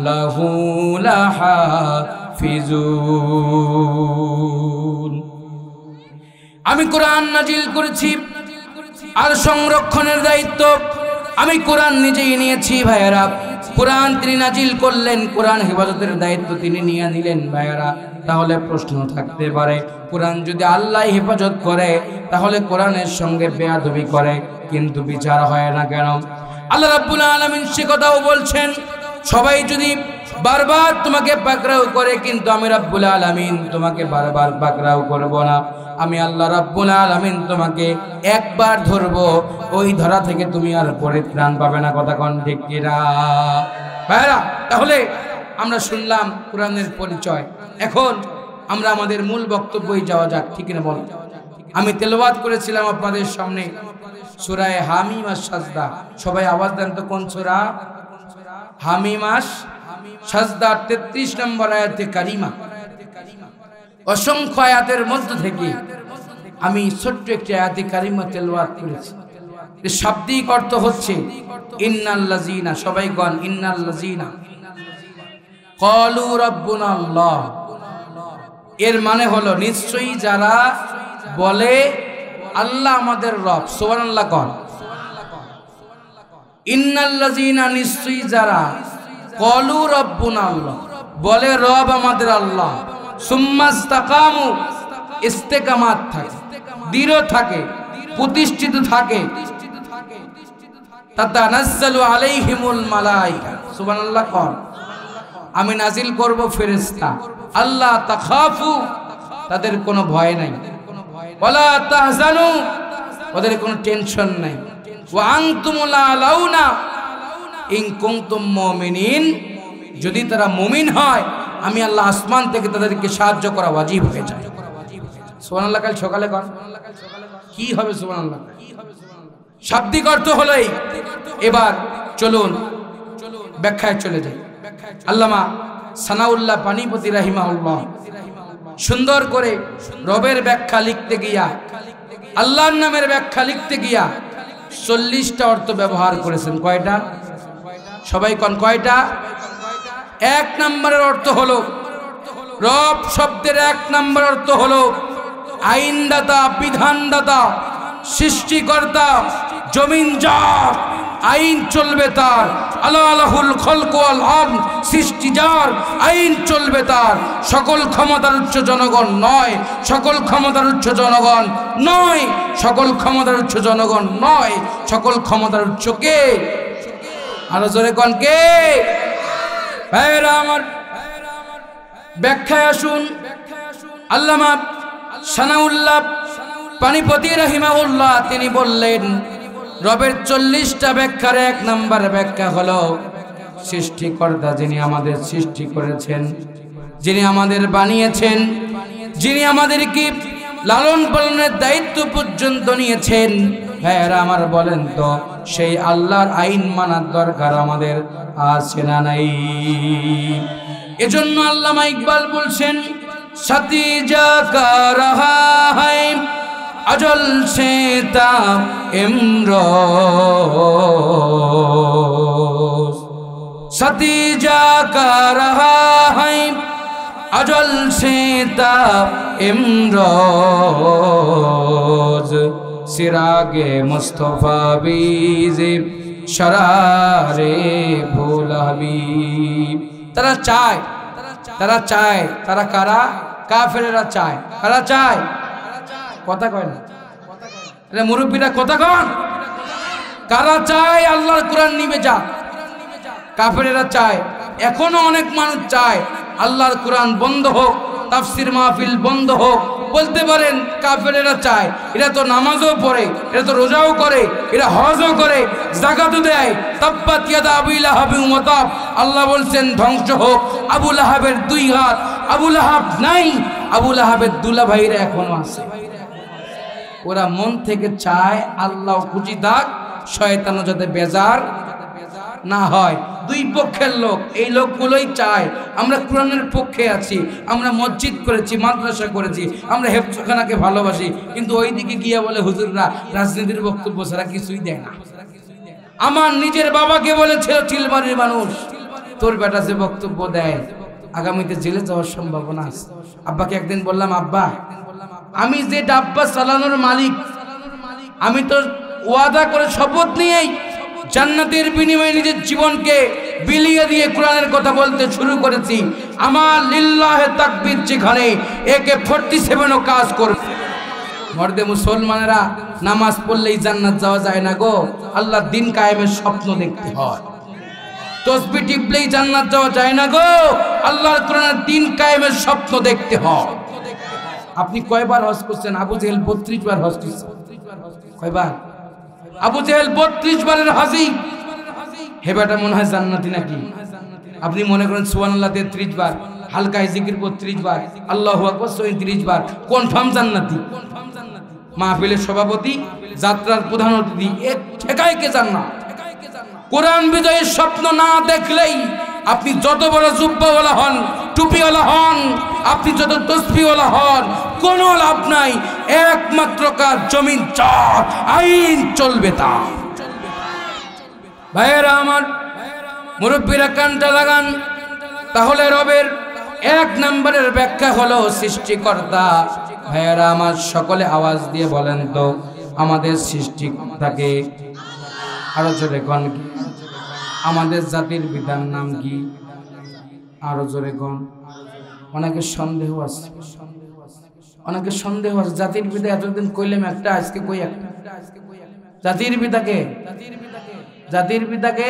লাহু লাহাফিজুন। আমি কোরআন নাজিল করেছি, আর সংরক্ষণের দায়িত্ব আমি কোরআন নিজেই নিয়েছি। ভাইয়েরা, কোরআন তিনি নাজিল করলেন, কোরআন হেফাজতের দায়িত্ব তিনি নিয়ে নিলেন। ভাইয়েরা, তাহলে প্রশ্ন থাকতে পারে, কোরআন যদি আল্লাহ হেফাজত করে, তাহলে কোরআনের সঙ্গে বেয়াদবি করে কিন্তু বিচার হয় না কেন? আল্লাহ রাব্বুল আলামিন সে কথাও বলছেন, সবাই যদি বারবার তোমাকে পাকড়াও করে, কিন্তু আমি রাব্বুল আলামিন তোমাকে বারবার পাকড়াও করব না। আমি আল্লাহ রাব্বুল আলামিন তোমাকে একবার ধরবো, ওই ধরা থেকে তুমি আর পরিত্রাণ পাবে না। কথা কোন ঠিক কিনা ভাইরা? তাহলে আমরা শুনলাম কোরআনের পরিচয়। এখন আমরা আমাদের মূল বক্তব্যে যাওয়া যাক। ঠিক না বল? আমি তেলাওয়াত করেছিলাম আপনাদের সামনে সূরা হামিম আর সাজদা। সবাই আওয়াজ দেন তো, কোন সূরা? হামিম আর সাজদা, 33 নম্বর আয়াতে কারিমা। অসংখ্য আয়াতের মধ্য থেকে আমি ছোট্ট একটি আয়াতে কারিমা তেলাওয়াত করেছি। এর শাব্দিক অর্থ হচ্ছে ইন্নাল্লাযিনা, সবাই গণ, ইন্নাল্লাযিনা ক্বালু রাব্বুনা আল্লাহ। এর মানে হলো নিশ্চয়ই যারা বলে আল্লাহ আমাদের রব। সুবহানাল্লাহ কর। ইন্নাল্লাযিনা, নিশ্চয়ই যারা, ক্বালু রাব্বুনা আল্লাহ, বলে রব আমাদের আল্লাহ, সুম্মাস্তাকামু, ইস্তেকামাত থাকে, দৃঢ় থাকে, প্রতিষ্ঠিত থাকে, তাতানাজ্জালু আলাইহিমুল মালাইকা। সুবহানাল্লাহ কর। আমি নাজিল করব ফেরেশতা, আল্লাহ তাখাফু, তাদের কোনো ভয় নাই, ওয়ালা তাহজানু, ওদের কোনো টেনশন নাই, ওয়া আনতুম লা লাউনা ইন কুনতুম মুমিনিন, যদি তারা মুমিন হয় আমি আল্লাহ আসমান থেকে তাদেরকে সাহায্য করা ওয়াজিব হয়ে যায়। সুবহানাল্লাহ। কাল সকালে কর কি হবে সুবহানাল্লাহ? শাব্দিক অর্থ হলোই। এবার চলুন ব্যাখ্যায় চলে যাই। আল্লামা সানাউল্লাহ পানিপতি রাহিমাহুল্লাহ সুন্দর করে রবের ব্যাখ্যা লিখতে গিয়া, আল্লাহর নামের ব্যাখ্যা লিখতে গিয়া 40টা অর্থ ব্যবহার করেছেন। কয়টা? সবাই কোন কয়টা? 1 নম্বরের অর্থ হলো, রব শব্দের 1 নম্বর অর্থ হলো আইনদাতা, বিধানদাতা, সৃষ্টিকর্তা, জমিন যার, আইন চলবে তার। আলাহুল খলক ওয়াল আমর, সৃষ্টি যার, আইন চলবে তার। সকল ক্ষমতার উচ্চ জনগণ নয়, সকল ক্ষমতার উচ্চ জনগণ নয়, সকল ক্ষমতার উচ্চ জনগণ নয়, সকল ক্ষমতার উচ্চ কে? আরো জোরে কোন কে? ভাইরা আমার, ব্যাখ্যায় আসুন। আল্লামা সানাউল্লাহ পানিপতি রাহিমাহুল্লাহ তিনি বললেন, রবের 40টা ব্যাখ্যার 1 নম্বর ব্যাখ্যা হলো সৃষ্টিকর্তা, যিনি আমাদের সৃষ্টি করেছেন, যিনি আমাদের বানিয়েছেন, যিনি আমাদেরকে লালন পালনের দায়িত্ব পর্যন্ত নিয়েছেন। ভাইরা আমার বলেন তো, সেই আল্লাহর আইন মানার দরকার আমাদের আছে না নাই? এজন্য আল্লামা ইকবাল বলছেন, সাথী যা কা রাহা হ্যায় अजल से ताब इमरोज, सतीजा का रहा है अजल से ताब इमरोज, सिरागे मुस्तफा बीज़े शरारे भोला हबीब। তারা চায়, তারা চায়, তারা কারা? কাফেরেরা চায়। কারা চায়? কথা কয় না, মুরব্বীরা কথা কন। কারা চায় আল্লাহর কোরআন নিবে যা? কাফেরেরা চায়। এখনো অনেক মানুষ চায় আল্লাহর কোরআন বন্ধ হোক, তাফসির মাহফিল বন্ধ হোক। বলতে পারেন কাফেরেরা চায়, এরা তো নামাজও পড়ে, এরা তো রোজাও করে, এরা হজও করে, যাকাতও দেয়। তাব্বাত ইয়াদা আবি লাহাবি ওয়া তাব, আল্লাহ বলছেন ধ্বংস হোক আবু লাহাবের 2 হাত। আবু লাহাব নাই, আবু লাহাবের দুলা ভাইরা এখনো আছে। ওরা মন থেকে চায় আল্লাহ খুশি থাক, শয়তানও যাতে বেজার না হয়। 2 পক্ষের লোক, এই লোকগুলোই চায়। আমরা কোরআনের পক্ষে আছি, আমরা মসজিদ করেছি, মাদ্রাসা করেছি, আমরা হেফজখানাকে ভালোবাসি, কিন্তু ওইদিকে গিয়ে বলে হুজুররা রাজনীতির বক্তব্য ছাড়া কিছুই দেয় না। আমার নিজের বাবাকে বলেছিল চিলমারির মানুষ, তোর বেটা যে বক্তব্য দেয় আগামীতে জেলে যাওয়ার সম্ভাবনা আছে। আব্বাকে একদিন বললাম, আব্বা আমি যে ডাব্বা চালানোর মালিক, আমি তো ওয়াদা করে শপথ নিয়েই জান্নাতের বিনিময়ে নিজের জীবনকে বিলিয়ে দিয়ে কোরআনের কথা বলতে শুরু করেছি। আমার লিল্লাহে তাকবীর যেখানে AK-47ও কাজ করবে। মর্দে মুসলমানেরা নামাজ পড়লেই জান্নাত যাওয়া যায় না গো, আল্লাহর দিন কায়েমের স্বপ্ন দেখতে হয়। তসবিহ টিপলেই জান্নাত যাওয়া যায় না গো, আল্লাহর কোরআনের দিন কায়েমের স্বপ্ন দেখতে হয়। আপনি কয়বার হজ করছেন? আবু জেহেল 32 বার হজ করছেন। কয়বার? আবু জেহেল 32 বারের হাজি। হে বেটা মনে হয় জান্নাতি নাকি? আপনি মনে করেন সুবহানাল্লাহ 33 বার, হালকা জিকির 32 বার, আল্লাহু আকবার 34 বার, কনফার্ম জান্নাতি। মাহফিলের সভাপতি, যাত্রার প্রধান অতিথি, এক ঠেকায় কে জান্নাত। কোরআন বিজয়ের স্বপ্ন না দেখলেই আপনি যত বড় জুব্বাওয়ালা হন, টুপিওয়ালা হন, আপনি যত তসবিহওয়ালা হন, কোনো লাভ নাই। একমাত্র কাজ জমিন চার, আইন চলবে তা। ভাইয়েরা আমার, মুরব্বীরা কানটা লাগান। তাহলে রবের 1 নম্বরের ব্যাখ্যা হলো সৃষ্টিকর্তা। ভাইয়েরা আমার, সকলে আওয়াজ দিয়ে বলেন তো আমাদের সৃষ্টিকর্তাকে। আরো জোরে কোন কি? আমাদের জাতির পিতার নাম কি? আরো জোরে কোন? অনেকের সন্দেহ আছে, অনেকের সন্দেহ আছে। জাতির পিতা এতদিন কইলাম একটা, আজকে কই একটা। জাতির পিতাকে, জাতির পিতাকে,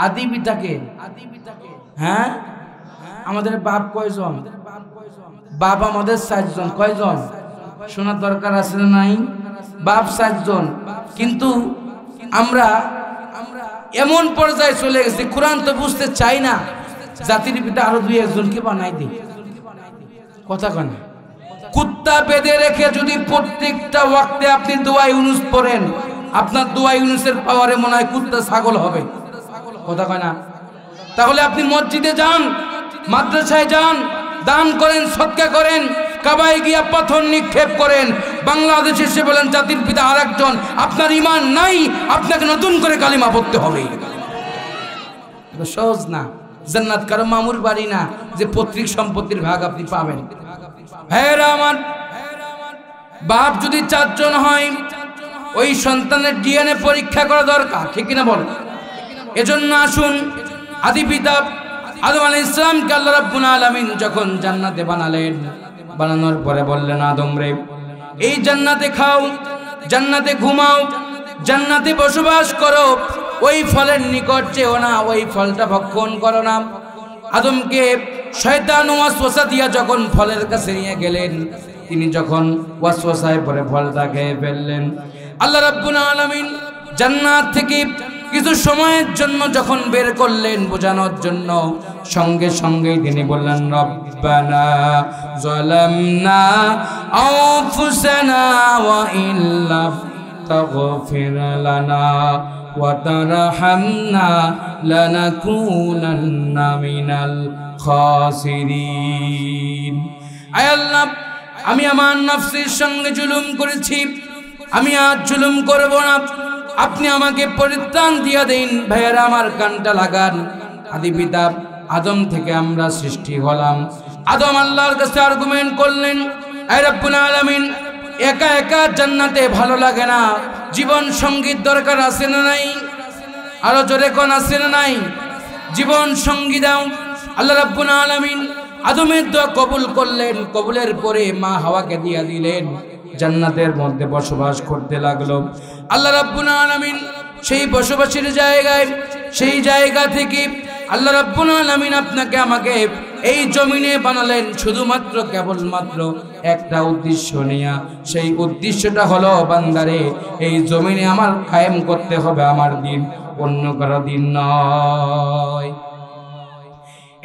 আদি পিতাকে, হ্যাঁ, আমাদের বাপ কয়জন? বাপ আমাদের 4 জন। কয়জন? শোনার দরকার আছে না নাই? বাপ 4 জন, কিন্তু আমরা এমন পর্যায়ে চলে গেছি কোরআন তো বুঝতে চাই না, জাতির পিতা আরো 2-1 জনকে বানাই দিই। কথা কন, কুত্তা বেঁধে রেখে যদি প্রত্যেকটা ওয়াক্তে আপনি দোয়া ইউনুস পড়েন, আপনার দোয়া ইউনুসের পাওয়ারে মনে হয় কুত্তা ছাগল হবে। কথা কয় না? তাহলে আপনি মসজিদে যান, মাদ্রাসায় যান, দান করেন, সদকা করেন, কাবায় গিয়া পাথর নিক্ষেপ করেন, বাংলাদেশে এসে বলেন জাতির পিতা আরেকজন, আপনার ঈমান নাই, আপনাকে নতুন করে কালিমা পড়তে হবে। সহজ না। জান্নাত কারো মামুর বাড়ি না যে পৈতৃক সম্পত্তির ভাগ আপনি পাবেন। ভাইয়েরা আমার, বাপ যদি 4 জন হয়, ওই সন্তানের ডিএনএ পরীক্ষা করা দরকার, ঠিক কিনা বলেন? এজন্য আসুন, আদি পিতা আদম আলাইহিস সালামকে আল্লাহ রাব্বুল আলামিন যখন জান্নাতে বানালেন, বানানোর পরে বললেন, আদম রে, এই জান্নাতে খাও, জান্নাতে ঘুমাও, জান্নাতে বসবাস করো, ওই ফলের নিকট যেও না, ওই ফলটা ভক্ষণ করো না। আদমকে শয়তান ওয়াসওয়াসা দিয়া যখন ফলের কাছে নিয়ে গেলেন, তিনি যখন ওয়াসওয়াসায় পরে ফলটা খেয়ে ফেললেন, আল্লাহ রাব্বুল আলামিন জান্নাত থেকে কিছু সময়ের জন্য যখন বের করলেন বোঝানোর জন্য, সঙ্গে সঙ্গেই তিনি বললেন, রব্বানা যালামনা আনফুসানা ওয়া ইল্লা তাগফির লানা ওয়া তারহামনা লানাকুনান্না মিনাল খাসিরিন। আয় আল্লাহ, আমি আমার নফসের সঙ্গে জুলুম করেছি, আমি আজ জুলুম করব না, আপনি আমাকে পরিত্রাণ দিয়া দিন। ভাইয়েরা আমার, কানটা লাগান। আদি পিতা আদম থেকে আমরা সৃষ্টি হলাম। আদম আল্লাহর কাছে আর্গুমেন্ট করলেন, আয় রব্বুল আলামিন, একা একা জান্নাতে ভালো লাগে না, জীবন সঙ্গীত দরকার আছে না নাই? আরো জোরে কোন আছে না নাই? জীবন সঙ্গী দাও। আল্লাহ রাব্বুল আলামিন আদমের দোয়া কবুল করলেন। কবুলের পরে মা হাওয়াকে দিয়া দিলেন, জান্নাতের মধ্যে বসবাস করতে লাগলো। আল্লাহ রাব্বুল আলামিন সেই বসবাসের জায়গায়, সেই জায়গা থেকে আল্লাহ রাব্বুল আলামিন আপনাকে আমাকে এই জমিনে বানালেন শুধুমাত্র কেবলমাত্র একটা উদ্দেশ্য নিয়ে। সেই উদ্দেশ্যটা হলো, বান্দারে, এই জমিনে আমার কায়েম করতে হবে আমার দিন, অন্য কারো দিন নয়।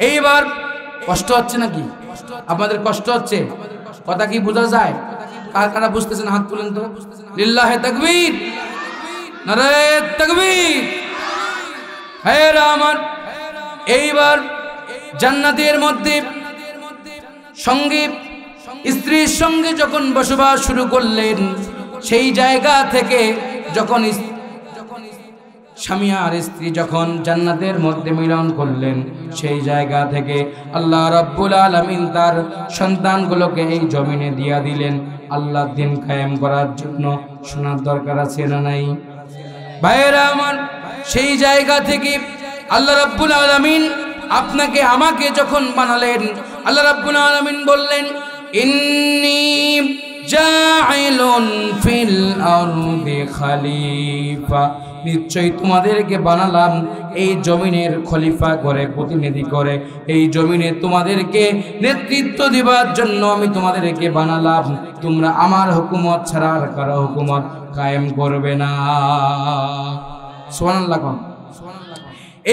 এইবার কষ্ট হচ্ছে নাকি? আপনাদের কষ্ট হচ্ছে? কথা কি বোঝা যায়? কার কারা বুঝতেছেন হাত তুলেন তো। লিল্লাহে তাকবীর, নারায়ে তাকবীর। ভাইয়েরা আমার, এইবার জান্নাতের মধ্যে সঙ্গে স্ত্রীর সঙ্গে যখন বসবাস শুরু করলেন, সেই জায়গা থেকে যখন স্বামী আর স্ত্রী যখন জান্নাতের মধ্যে মিলন করলেন, সেই জায়গা থেকে আল্লাহ রাব্বুল আলামিন তার সন্তানগুলোকে এই জমিনে দিয়া দিলেন আল্লাহর দ্বীন কায়েম করার জন্য। শোনার দরকার আছে না নাই? ভাইয়েরা আমার, সেই জায়গা থেকে আল্লাহ রাব্বুল আলামিন আপনাকে আমাকে যখন বানালেন, আল্লাহ রাব্বুল আলামিন বললেন, ইন্নী জাইলুন ফিল আরদি খলিফা, নিশ্চয়ই তোমাদেরকে বানালাম এই জমিনের খলিফা করে, প্রতিনিধি করে। এই জমিনে তোমাদেরকে নেতৃত্ব দেওয়ার জন্য আমি তোমাদেরকে বানালাম। তোমরা আমার হুকুমত ছাড়া আর কারো হুকুমত কায়েম করবে না। সুবহানাল্লাহ।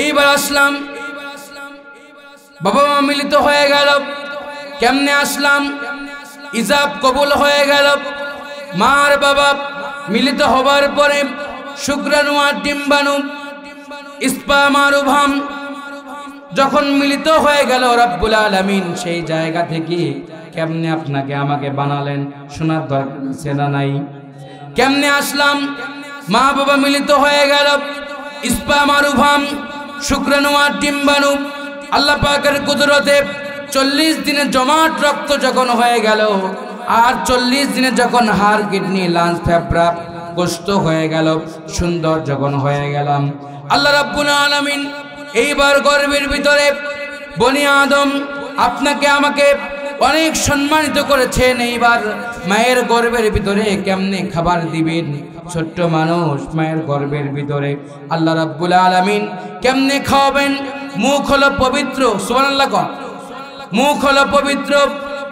এইবার আসলাম, বাবা মা মিলিত হয়ে গেল। কেমনে আসলাম? ইজাব কবুল হয়ে গেল। মার বাবা মিলিত হবার পরে শুক্রাণু আর ডিম্বাণু, স্পার্ম আর ওভাম যখন মিলিত হয়ে গেল, রব্বুল আলামিন সেই জায়গা থেকে কেমনে আপনাকে আমাকে বানালেন শোনার দরকার আছে না নাই? কেমনে আসলাম? মা বাবা মিলিত হয়ে গেল, স্পার্ম আর ওভাম, শুক্রাণু আর ডিম্বাণু, আল্লাহ পাকের কুদরতে 40 দিনে জমাট রক্ত যখন হয়ে গেল, আর 40 দিনে যখন হাড়, কিডনি, লাঞ্চ, ফেফড়া, গোস্ত হয়ে গেল, সুন্দর যখন হয়ে গেলাম, আল্লাহ রাব্বুল আলামিন এইবার গর্ভের ভিতরে বনি আদম আপনাকে আমাকে অনেক সম্মানিত করেছেন। এইবার মায়ের গর্ভের ভিতরে কেমনে খাবার দিবেন? ছোট্ট মানুষ মায়ের গর্ভের ভিতরে আল্লাহ রাব্বুল আলামিন কেমনে খাওয়াবেন? মুখ হলো পবিত্র, সুবহানাল্লাহ কর। মুখ হলো পবিত্র,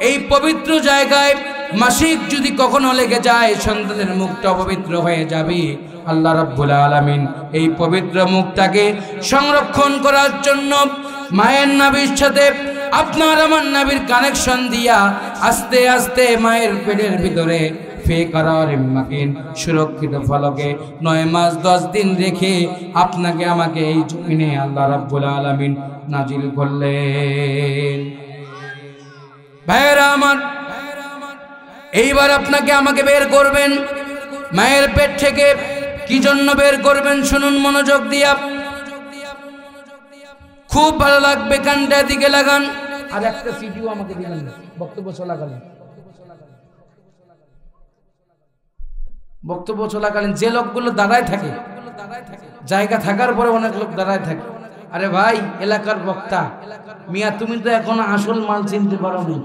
এই পবিত্র জায়গায় মাসিক যদি কখনো লেগে যায় সন্তানের মুখটা অপবিত্র হয়ে যাবে। আল্লাহ রাব্বুল আলামিন এই পবিত্র মুখটাকে সংরক্ষণ করার জন্য মায়ের নাভির সাথে আপনার আমার নাভির কানেকশন দিয়া আস্তে আস্তে মায়ের পেটের ভিতরে সুরক্ষিত ফলকে 9 মাস 10 দিন রেখে আপনাকে আমাকে এই জমিনে আল্লাহ রাব্বুল আলামিন নাজিল করলেন। ভাইরা আমার, এইবার আপনাকে আমাকে বের করবেন মায়ের পেট থেকে। কি জন্য বের করবেন শুনুন মনোযোগ দিয়া, খুব ভালো লাগবে, কানটা দিকে লাগান। আর একটা সিডিও আমাকে দিলেন না, বক্তব্য চলাকালীন যে লোকগুলো দাঁড়ায় থাকে, জায়গা থাকার পরে অনেক লোক দাঁড়ায় থাকে। আরে ভাই, এলাকার বক্তা মিয়া, তুমি তো এখনো আসল মাল চিনতে পারো নি।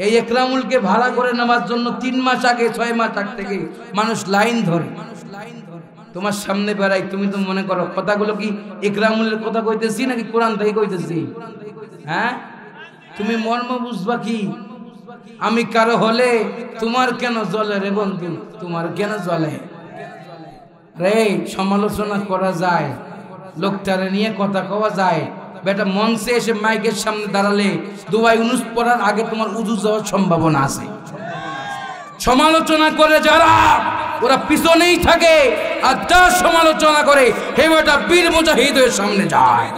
এই একরামুলকে ভাড়া করে নেওয়ার জন্য 3 মাস আগে 6 মাস আগ থেকে মানুষ লাইন ধরে তোমার সামনে বেড়াই। তুমি তো মনে করো কথাগুলো কি একরামুলের কথা কইতেছি নাকি কোরআন থেকে কইতেছি? হ্যাঁ, তুমি মর্ম বুঝবা কি? আমি কারো হলে তোমার কেন জ্বলে রে বন্ধু, তোমার কেন জ্বলে রে? সমালোচনা করা যায়, লোকটারে নিয়ে কথা কওয়া যায়। বেটা মঞ্চে এসে মাইকের সামনে দাঁড়ালে দুবাই উনুস পড়ার আগে তোমার উজু যাওয়ার সম্ভাবনা আছে। সমালোচনা করে যারা, ওরা পিছনেই থাকে, আর যা সমালোচনা করে হে বেটা বীর মুজাহিদের সামনে যায়।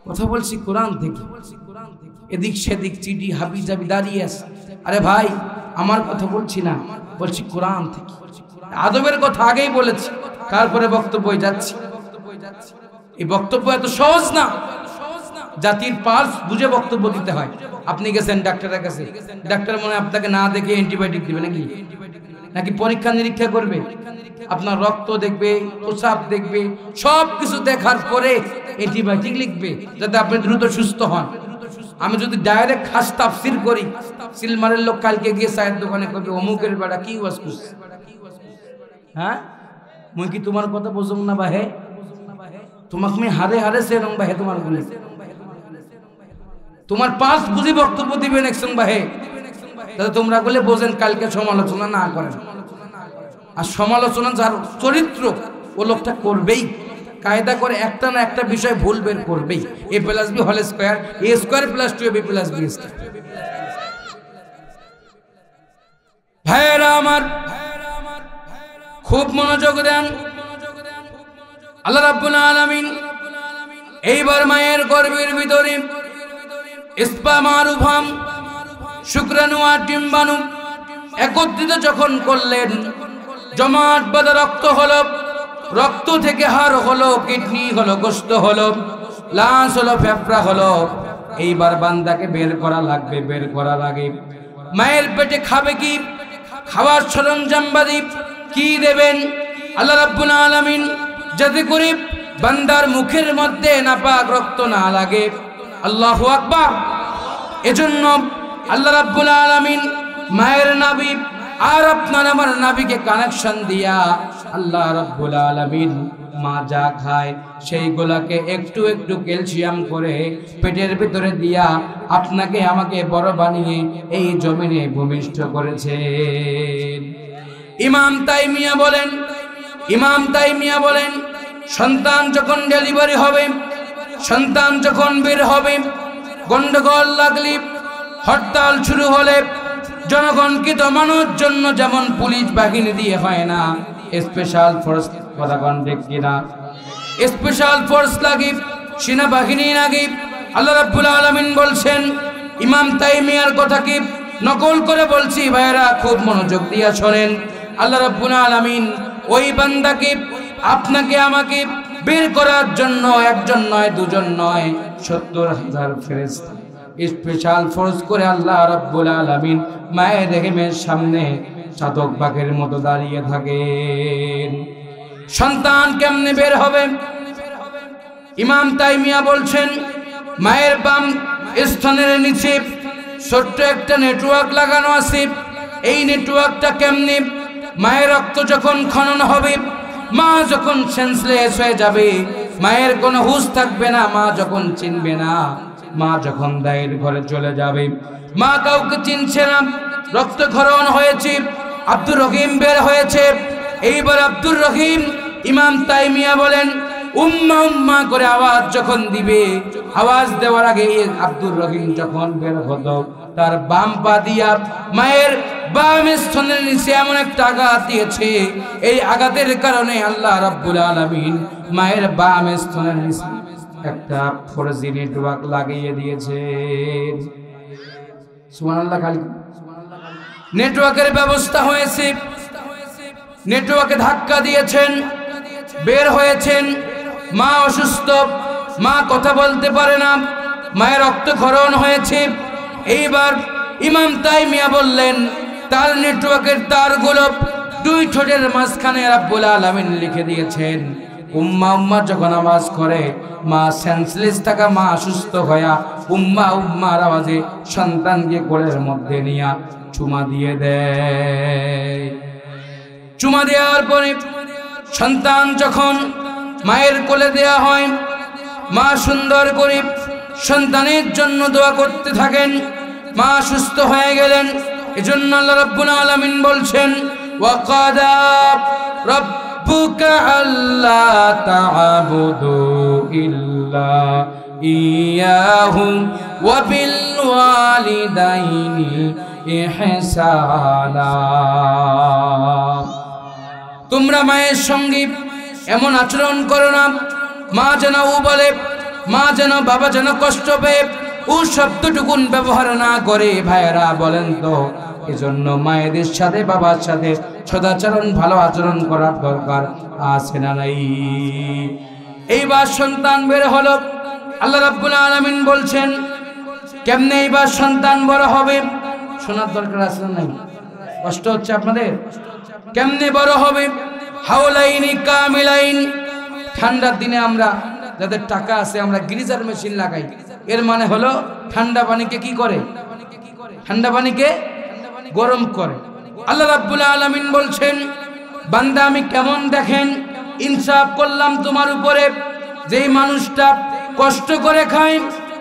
কথা বলছি কোরআন থেকে, এদিক সেদিক চিঠি হাবি জাবি দাঁড়িয়ে আছে। আরে ভাই, আমার কথা বলছি না, বলছি কোরআন থেকে। আদবের কথা আগেই বলেছি, তারপরে বক্তব্য যাচ্ছি। এই বক্তব্য এত সহজ না, জাতির পালস বুঝে বক্তব্য দিতে হয়। আপনি গেছেন ডাক্তারের কাছে, ডাক্তার মনে আপনাকে না দেখে অ্যান্টিবায়োটিক দিবে নাকি পরীক্ষা নিরীক্ষা করবে? আপনার রক্ত দেখবে, প্রস্রাব দেখবে, সব কিছু দেখার পরে অ্যান্টিবায়োটিক লিখবে যাতে আপনি দ্রুত সুস্থ হন। আমি যদি ডাইরেক্ট খাস তাফসির করি, সিলমারের লোক কালকে গিয়ে চায়ের দোকানে করবে অমুকের বেড়া কি ওয়াজ করছে। হ্যাঁ, মুই কি তোমার কথা বুঝুম না বাহে? তোমাকে আমি হারে হারে সেরম বাহে, তোমার গুলি তোমার পাঁচ বুঝি বক্তব্য দিবেন একসঙ্গ বাহে, তাহলে তোমরা বলে বোঝেন কালকে সমালোচনা না করেন। আর সমালোচনা যার চরিত্র, ও লোকটা করবেই, কায়দা করে একটা না একটা বিষয় ভুল বের করবেই। a + b whole square, a square + 2ab + b square. ভাইরা আমার, খুব মনোযোগ দেন। আল্লাহ রাব্বুল আলামিন এইবার মায়ের গর্ভের ভিতরে ইসপামারুভাম, শুক্রাণু আর ডিম্বাণু একত্রিত যখন করলেন, জমাট বাঁধা রক্ত হলো, রক্ত থেকে হাড় হলো, কিডনি হলো, গোশত হলো, লাশ হলো, ফেফড়া হলো। এইবার বান্দাকে বের করা লাগবে। বের করার আগে মায়ের পেটে খাবে কি, খাওয়ার সরঞ্জাম বাদী কি দেবেন আল্লাহ রাব্বুল আলামিন, যাতে করে বান্দার মুখের মধ্যে নাপাক রক্ত না লাগে। আল্লাহু আকবার। এজন্য আল্লাহ রাব্বুল আলামিন মায়ের নাভি আর আপনার আমার নাভিকে কানেকশন দিয়া আল্লাহ রাব্বুল আলামিন মা যা খায় সেইগুলাকে একটু একটু ক্যালসিয়াম করে পেটের ভিতরে দিয়া আপনাকে আমাকে বড় বানিয়ে এই জমিনে ভূমিষ্ঠ করেছেন। ইমাম তাইমিয়া বলেন সন্তান যখন ডেলিভারি হবে, সন্তান যখন বের হবে, গন্ডগোল লাগলে, হরতাল শুরু হলে, জনগণকে দমানোর জন্য যেমন পুলিশ বাহিনী দিয়ে হয় না, স্পেশাল ফোর্স, কথা কোন ঠিক কিনা, স্পেশাল ফোর্স লাগে, সেনাবাহিনী লাগে। আল্লাহ রাব্বুল আলামিন বলছেন, ইমাম তাইমিয়ার কথা কি নকল করে বলছি ভাইরা, খুব মনোযোগ দিয়ে শোনেন। আল্লাহ রাব্বুল আলামিন ওই বান্দাকে, আপনাকে আমাকে বের করার জন্য একজন নয়, দুজন নয়, 70,000 ফেরেশতা স্পেশাল ফোর্স করে আল্লাহ রাব্বুল আলামিন মায়ের রেহেমের সামনে চাতক বাঘের মতো দাঁড়িয়ে থাকেন। সন্তান কেমনে বের হবে? ইমাম তাইমিয়া বলছেন, মায়ের বাম স্তনের নিচে ছোট্ট একটা নেটওয়ার্ক লাগানো আছে। এই নেটওয়ার্কটা কেমনে? মায়ের রক্ত যখন খনন হবে, মা যখন সেন্সলেস হয়ে যাবে, মায়ের কোনো হুঁশ থাকবে না। মা যখন চিনবে না, মা যখন দায়ের ঘরে চলে যাবে, মা কাউকে চিনছে না, রক্তক্ষরণ হয়েছে, আব্দুর রহিম বের হয়েছে। এইবার আব্দুর রহিম ইমাম তাইমিয়া বলেন উম্মা উম্মা করে আওয়াজ যখন দিবে, আওয়াজ দেওয়ার আগে আব্দুর রহিম যখন বের হতো, তার বাম পা দিয়া মায়ের বাম স্তনের নিচে এমন একটা আঘাত দিয়েছে, এই আঘাতের কারণে আল্লাহ রাব্বুল আলামিন মায়ের বাম স্তনের নিচে একটা ফরজি নেটওয়ার্ক লাগিয়ে দিয়েছে। সুবহানাল্লাহ। খালি নেটওয়ার্কের ব্যবস্থা হয়েছে, নেটওয়ার্কে ধাক্কা দিয়েছেন, বের হয়েছেন। মা অসুস্থ, মা কথা বলতে পারে না, মায়ের রক্তক্ষরণ হয়েছে। এইবার ইমাম তাইমিয়া বললেন তার নেটওয়ার্কের তারগুলো দুই ঠোঁটের মাঝখানে রাব্বুল আলামিন লিখে দিয়েছেন। উম্মা উম্মা যখন আওয়াজ করে, মা সেন্সলেস থাকা মা অসুস্থ হয়ে উম্মা উম্মার আওয়াজে সন্তানকে কোলের মধ্যে নিয়ে চুমা দিয়ে দেয়। চুমা দেওয়ার পরে সন্তান যখন মায়ের কোলে দেয়া হয়, মা সুন্দর করে সন্তানের জন্য দোয়া করতে থাকেন। মা সুস্থ হয়ে গেলেন। এজন্য আল্লাহ রাব্বুল আলামিন বলছেন ওয়াকাদা রাব্বুকা আল্লা তা'বুদু ইল্লা ইয়াহু ওয়া বিল ওয়ালিদাইনি ইহসানা। তোমরা মায়ের সঙ্গে এমন আচরণ করো না, মা যেন ও বলে, মা যেন বাবা যেন কষ্ট পেয়ে ও শব্দটুকুন ব্যবহার না করে। ভাইয়েরা বলেন তো, এজন্য মায়েদের সাথে বাবার সাথে সদাচরণ ভালো আচরণ করার দরকার আছে না নাই? এইবার সন্তান বের হলো। আল্লাহ রাব্বুল আলামিন বলছেন কেমনে এইবার সন্তান বড় হবে, শোনার দরকার আছে না নাই? কষ্ট হচ্ছে আপনাদের? কেমনে বড় হবে? হাওলাইনি কামিলাইন। ঠান্ডার দিনে আমরা যাদের টাকা আছে আমরা গিজার মেশিন লাগাই। এর মানে হলো ঠান্ডা পানিকে কি করে? ঠান্ডা পানিকে গরম করে। আল্লাহ রাব্বুল আলামিন বলছেন বান্দা আমি কেমন দেখেন ইনসাফ করলাম তোমার উপরে। যেই মানুষটা কষ্ট করে খায়,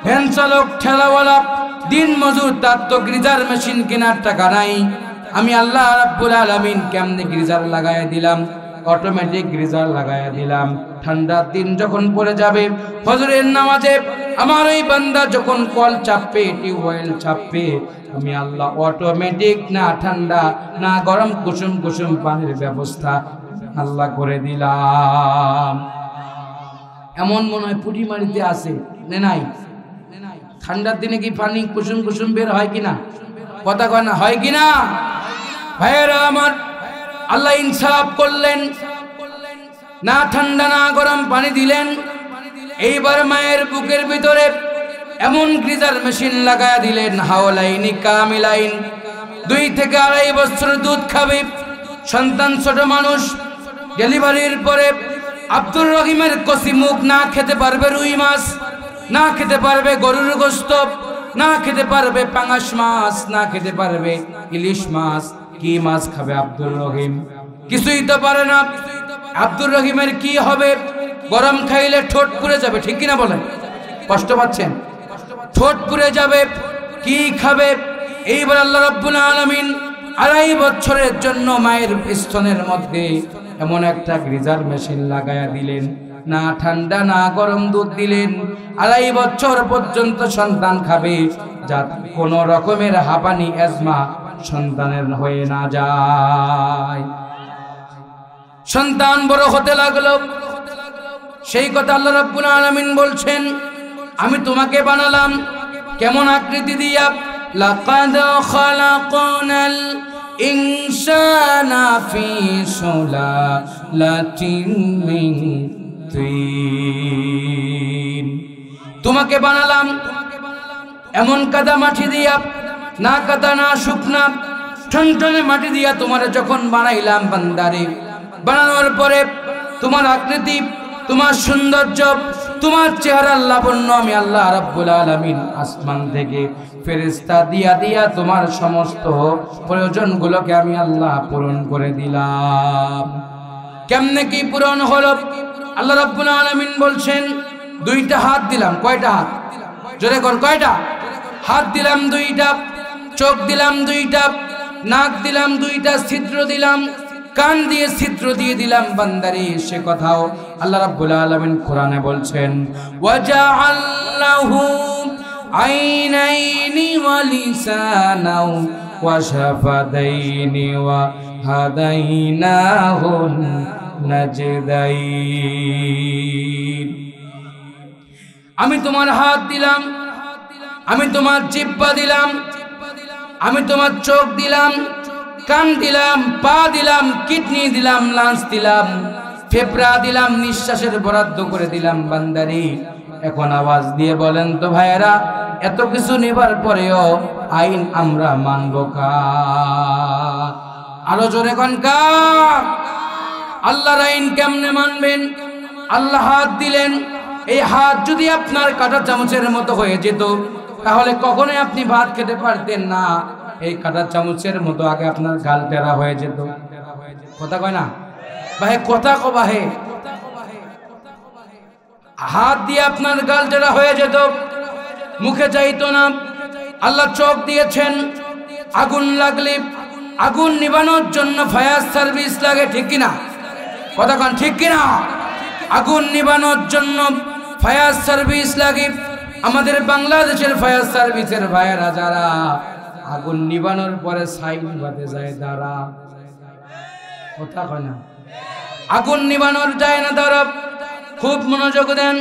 ভ্যান চালক ঠেলাওয়ালা দিন মজুর, তার তো গিজার মেশিন কেনার টাকা নাই। আমি আল্লাহ রাব্বুল আলামিন কেমনে গিজার লাগায় দিলাম, অটোমেটিক গিজার লাগায় দিলাম। ঠান্ডার দিন যখন পড়ে যাবে, ফজরের নামাজে আমার ওই বান্দা যখন কল চাপবে, টিউবওয়েল চাপবে, আমি আল্লাহ অটোমেটিক না ঠান্ডা না গরম কুসুম কুসুম পানির ব্যবস্থা আল্লাহ করে দিলাম। এমন মনে হয় পুটিমারিতে আছে নাই? ঠান্ডার দিনে কি পানি কুসুম কুসুম বের হয় কিনা? কথা কয় না, হয় কিনা? ভাইয়েরা আমার, আল্লাহ ইনসাফ করলেন, না ঠান্ডা না গরম পানি দিলেন। এইবার মায়ের বুকের ভিতরে এমন গিজার মেশিন লাগায়া দিলেন, হাওলাইনি কামিলাইন, 2 থেকে 2.5 বছর দুধ খাবে। সন্তান ছোট মানুষ, ডেলিভারির পরে আব্দুর রহিমের কষি মুখ না খেতে পারবে রুই মাছ, না খেতে পারবে গরুর গোশত, না খেতে পারবে পাঙাশ মাছ, না খেতে পারবে ইলিশ মাছ। কি মাছ খাবে আব্দুর রহিম? কিছুই তো পারে না। আব্দুর রহিমের কি হবে? গরম খাইলে ঠোঁট পুড়ে যাবে, ঠিক কিনা বলেন? কষ্ট পাচ্ছেন? ঠোঁট পুড়ে যাবে, কি খাবে? এইবার আল্লাহ রাব্বুল আলামিন 2.5 বছরের জন্য মায়ের স্তনের মধ্যে এমন একটা গিজার মেশিন লাগায়া দিলেন, না ঠান্ডা না গরম দুধ দিলেন। 2.5 বছর পর্যন্ত সন্তান খাবে, যাতে কোনো রকমের হাঁপানি অ্যাজমা সন্তানের হয়ে না যায়। সন্তান বড় হতে লাগলো। সেই কথা আল্লাহ রাব্বুল আলামিন বলছেন আমি তোমাকে বানালাম কেমন আকৃতি দিয়া? লাকাদ খালাকনাল ইনসানা ফি সুলালাতিন মিন তিন। তোমাকে বানালাম এমন কাদা মাটি দিয়া, না কাদা না শুকনা, ঠনঠনে মাটি দিয়া তোমারে যখন বানাইলাম বান্দারে, বানানোর পরে তোমার আকৃতি, তোমার সৌন্দর্য, তোমার চেহারার লাবণ্য আমি আল্লাহ রাব্বুল আলামিন আসমান থেকে ফেরেশতা দিয়া দিয়া তোমার সমস্ত প্রয়োজনগুলোকে আমি আল্লাহ পূরণ করে দিলাম। কেমনে কি পূরণ হলো? আল্লাহ রাব্বুল আলামিন বলছেন দুইটা হাত দিলাম। কয়টা হাত? জোরে কোন কয়টা হাত দিলাম? দুইটা। চোখ দিলাম দুইটা, নাক দিলাম দুইটা, ছিদ্র দিলাম, কান দিয়ে ছিদ্র দিয়ে দিলাম বান্দারে। সে কথাও আল্লাহ রাব্বুল আলামিন কোরআনে বলছেন ওয়াজআল্লাহু আইনাইনি ওয়া লিসানাও ওয়া শাফাতাইনি ওয়া হাদাইনাহুন নাজদাইন। আমি তোমার হাত দিলাম, আমি তোমার জিহ্বা দিলাম, আমি তোমার চোখ দিলাম, কান দিলাম, পা দিলাম, কিডনি দিলাম, লাঞ্চ দিলাম, ফেফড়া দিলাম, নিঃশ্বাসের বরাদ্দ করে দিলাম বান্দারে। এখন আওয়াজ দিয়ে বলেন তো ভাইয়েরা, এত কিছু নেবার পরেও আইন আমরা মানব কার? আরো জোরে কোন কার? আল্লাহর আইন কেমনে মানবেন? আল্লাহ হাত দিলেন, এই হাত যদি আপনার কাঁটা চামচের মতো হয়ে যেত তাহলে কখনোই আপনি ভাত খেতে পারতেন না। এই কাঁটা চামচের মতো আগে আপনার গাল টেরা হয়ে যেত। কথা কয় না ভাই? কথা কো ভাই? হাত দিয়ে আপনার গাল টেরা হয়ে যেত, মুখে যাইতো না। আল্লাহ চোখ দিয়েছেন, আগুন লাগলে আগুন নিবানোর জন্য ফায়ার সার্ভিস লাগে, ঠিক কিনা? কথা কন ঠিক কিনা? আগুন নিবানোর জন্য ফায়ার সার্ভিস লাগে। আমাদের বাংলাদেশের ফায়ার সার্ভিসের ভাইয়েরা যারা আগুন নিবানোর পরে সাইড নিভাতে যায় দাঁড়া, কথা কয় না? আগুন নিবানোর যায় না দাঁড়া। খুব মনোযোগ দেন।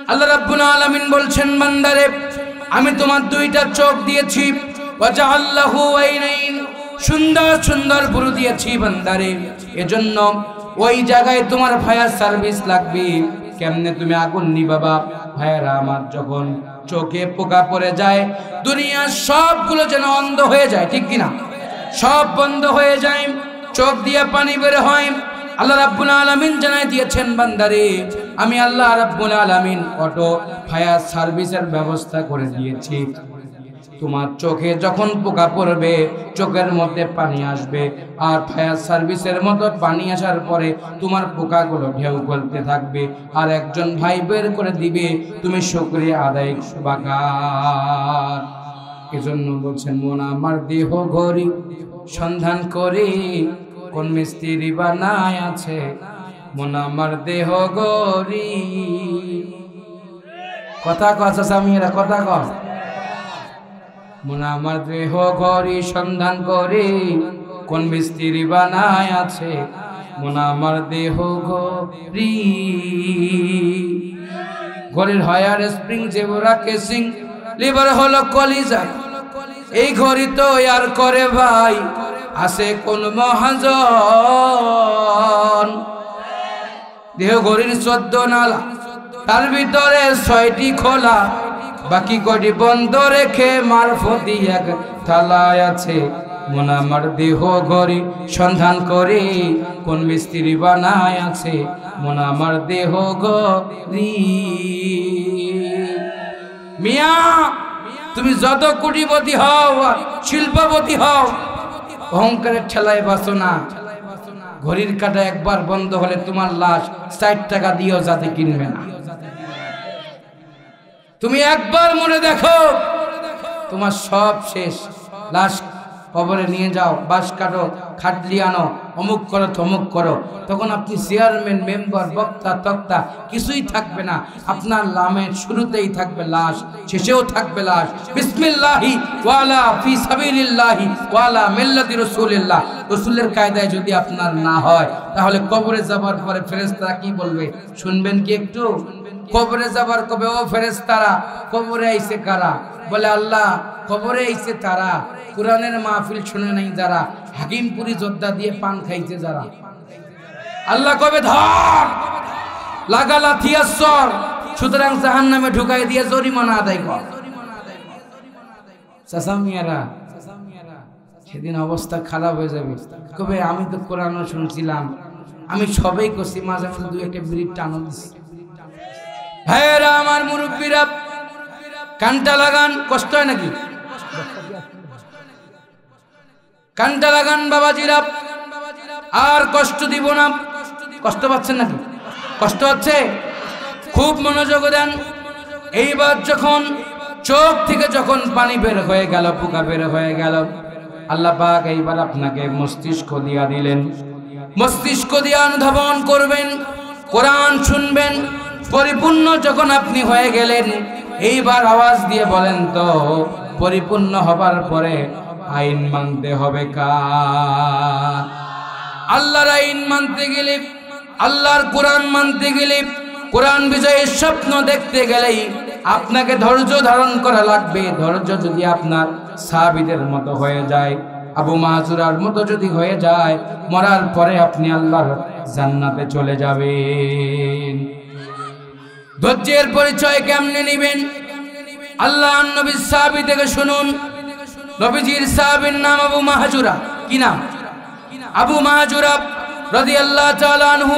আল্লাহ রাব্বুল আলামিন বলছেন বান্দারে, আমি তোমার দুইটা চোখ দিয়েছি, ওয়াজআল্লাহু আইনাইন, সুন্দর সুন্দর ভুরু দিয়েছি বান্দারে। এজন্য ওই জায়গায় তোমার ফায়ার সার্ভিস লাগবে। কেমনে তুমি আগুন নিবাবা? ভাইয়েরা আমার, যখন চোখে পোকা পড়ে যায় দুনিয়ার সবগুলো যেন অন্ধ হয়ে যায়, ঠিক কিনা? সব বন্ধ হয়ে যায়, চোখ দিয়ে পানি বের হয়। আল্লাহ রাব্বুল আলামিন জানাই দিয়েছেন বান্দারে, আমি আল্লাহ রাব্বুল আলামিন অটো ফায়ার সার্ভিসের ব্যবস্থা করে দিয়েছি। তোমার চোখে যখন পোকা পড়বে চোখের মধ্যে পানি আসবে, আর ফায়ার সার্ভিসের মতো পানি আসার পরে তোমার পোকাগুলো ঢেউ করতে থাকবে, আর একজন ভাই বের করে দিবে, তুমি শুকরিয়া আদায় বাগার। এজন্য বলছেন মন আমার দেহ ঘড়ি সন্ধান করে কোন মিস্ত্রি বানায় আছে, মন আমার দেহ ঘড়ি। কথা কথা সামিরা, কথা কর। মন আমার দেহ ঘড়ি সন্ধান করে কোন মিস্ত্রি বানায় আছে, মন আমার দেহ ঘড়ি। ঘড়ির হয়ার স্প্রিং জেবরা কেসিং লিভার হলো কলিজা, এই ঘড়ি তো আর করে ভাই আছে কোন মহাজন। দেহ ঘড়ির 14 নালা, তার ভিতরে 6টি খোলা, বাকি কটি বন্ধ রেখে মারফতি এক থালায় আছে। মন আমার দেহ ঘড়ি সন্ধান করে কোন মিস্ত্রি বানায় আছে, মন আমার দেহ ঘড়ি। মিয়া তুমি যত কোটিপতি হও, শিল্পপতি হও, অহংকারের ঠেলায় বাঁচো না। ঘড়ির কাঁটা একবার বন্ধ হলে তোমার লাশ 60 টাকা দিয়েও যাতে কিনবে না। তুমি একবার মনে দেখো তোমার সব শেষ। লাশ কবরে নিয়ে যাও, বাঁশ কাটো, খাটলি আনো, অমুক করো তমুক করো, তখন আপনি চেয়ারম্যান, মেম্বার, বক্তা, তক্তা কিছুই থাকবে না। আপনার নামের শুরুতেই থাকবে লাশ, শেষেও থাকবে লাশ। বিসমিল্লাহি ওয়ালা ফি সাবিলিল্লাহি ওয়ালা মিল্লাতি রাসূলিল্লাহ। রাসূলের কায়দায় যদি আপনার না হয় তাহলে কবরে যাবার পরে ফেরেশতারা কি বলবে শুনবেন কি একটু? কবরে যাবার কবে, ও ফেরেশতারা কবরে আইছে কারা? বলে আল্লাহ কবরে আইছে তারা কোরআনের মাহফিল শুনে নাই যারা, হাকিমপুরি যোদ্ধা দিয়ে পান খাইছে যারা। আল্লাহ কবে ধর লাগালা থিয়াসর, সুতরাং জাহান্নামে ঢুকাই দিয়ে জরিমানা আদায় কর। চাচামিয়ারা সেদিন অবস্থা খারাপ হয়ে যাবে। কবে আমি তো কোরআনও শুনছিলাম, আমি সবাই করছি, মাঝে মাঝে দুই একটা বিড়ির টানো দিছি। ভাইয়েরা আমার, মুরব্বীরা কানটা লাগান। কষ্ট হয় নাকি? কানটা লাগান বাবাজিরা, আর কষ্ট দিব না। কষ্ট পাচ্ছেন নাকি? কষ্ট হচ্ছে? খুব মনোযোগ দেন। এইবার যখন চোখ থেকে যখন পানি বের হয়ে গেল, পোকা বের হয়ে গেল, আল্লাহ পাক এইবার আপনাকে মস্তিষ্ক দিয়া দিলেন। মস্তিষ্ক দিয়ে অনুধাবন করবেন, কোরআন শুনবেন। পরিপূর্ণ যখন আপনি হয়ে গেলেন, এইবার আওয়াজ দিয়ে বলেন তো, পরিপূর্ণ হবার পরে আইন মানতে হবে কার? আল্লাহর আইন মানতে গেলে, আল্লাহর কোরআন মানতে গেলে, কোরআন বিজয়ের স্বপ্ন দেখতে গেলেই আপনাকে ধৈর্য ধারণ করা লাগবে। ধৈর্য যদি আপনার সাহাবীদের মতো হয়ে যায়, আবু মাহজুরার মতো যদি হয়ে যায়, মরার পরে আপনি আল্লাহর জান্নাতে চলে যাবেন। ধৈর্যের পরিচয় কেমনে নেবেন? আল্লাহর নবীর সাহাবী থেকে শুনুন। নবীজির সাহাবীর নাম আবু মাহজুরা। কি নাম? আবু মাহজুরা রাদিয়াল্লাহু তাআলা আনহু।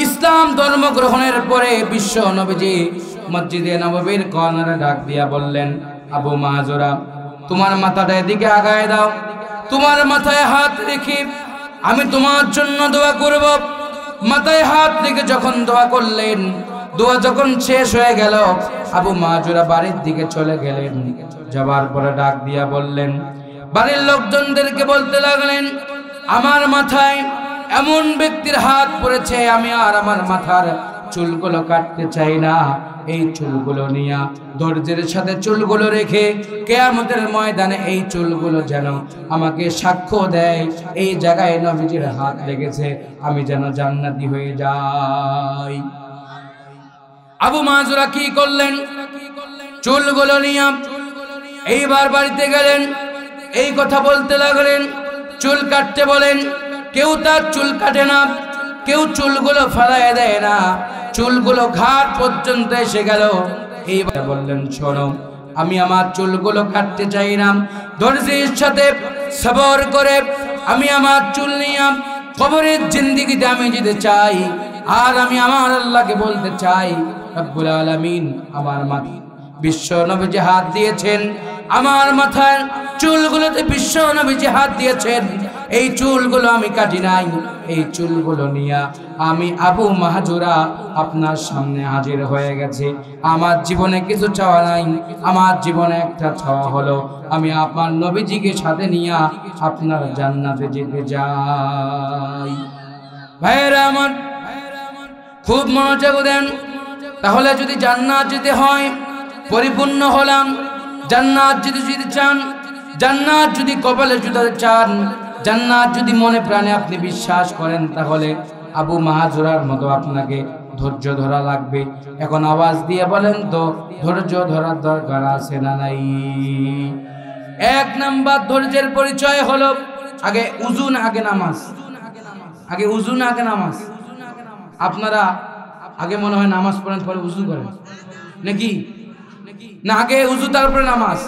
ইসলাম ধর্ম গ্রহণের পরে বিশ্ব নবীজি মসজিদে নববীর কর্নারে ডাক দিয়া বললেন, আবু মাহজুরা, তোমার মাথাটা এদিকে আগায় দাও, তোমার মাথায় হাত রেখে আমি তোমার জন্য দোয়া করব। মাথায় হাত রেখে যখন দোয়া করলেন, দোয়া যখন শেষ হয়ে গেল, আবু মাহজুরা বাড়ির দিকে চলে গেলেন। যাবার পরে ডাক দিয়া বললেন, বাড়ির লোকজনদেরকে বলতে লাগলেন, আমার মাথায় এমন ব্যক্তির হাত পড়েছে, আমি আর আমার মাথার চুলগুলো কাটতে চাই না। এই চুলগুলো নিয়ে ধৈর্যের সাথে চুলগুলো রেখে কিয়ামতের ময়দানে এই চুলগুলো যেন আমাকে সাক্ষ্য দেয়, এই জায়গায় নবীজির হাত লেগেছে, আমি যেন জান্নাতি হয়ে যাই। আবু মাহজুরা কি করলেন? চুলগুলো নিয়ে এইবার বাড়িতে গেলেন, এই কথা বলতে লাগলেন, চুল কাটতে বলেন। কেউ তার চুল কাটে না, কেউ চুলগুলো ফেলায় দেয় না, চুলগুলো ঘাট পর্যন্ত এসে গেল। এইবার বললেন, শোনো, আমি আমার চুলগুলো কাটতে চাই না, ধৈর্যের সাথে সবর করে আমি আমার চুল নিয়ে কবরের জিন্দেগিতে আমি যেতে চাই। আর আমি আমার আল্লাহকে বলতে চাই, রব্বুল আলামিন আমার মাথা বিশ্ব নবীজি হাত দিয়েছেন, আমার মাথার চুলগুলোতে বিশ্ব নবীজি হাত দিয়েছেন, এই চুলগুলো আমি কাটি নাই। এই চুলগুলো নিয়ে আমি আবু মাহজুরা আপনার সামনে হাজির হয়ে গেছি। আমার জীবনে কিছু চাওয়া নাই, আমার জীবনে একটা চাওয়া হলো, আমি আপনার নবীজিকে সাথে নিয়ে আপনার জান্নাতে যেতে যাই। ভাইয়েরা আমার, খুব মনোযোগ দেন। তাহলে যদি জান্নাত যেতে হয়, পরিপূর্ণ হলাম, জান্নাত যদি চান, জান্নাত যদি কপালে জুতাতে চান, জান্নাত যদি মনে প্রাণে আপনি বিশ্বাস করেন, তাহলে আবু মাহজুরার মতো আপনাকে ধৈর্য ধরা লাগবে। এখন আওয়াজ দিয়ে বলেন তো, ধৈর্য ধরার দরকার আছে না নাই? এক নাম্বার ধৈর্যের পরিচয় হলো, আগে উযু না আগে নামাজ? আগে উযু না আগে নামাজ? আপনারা আগে মনে হয় নামাজ পড়েন পরে উযু করেন নাকি? না আগে উযু তারপরে নামাজ?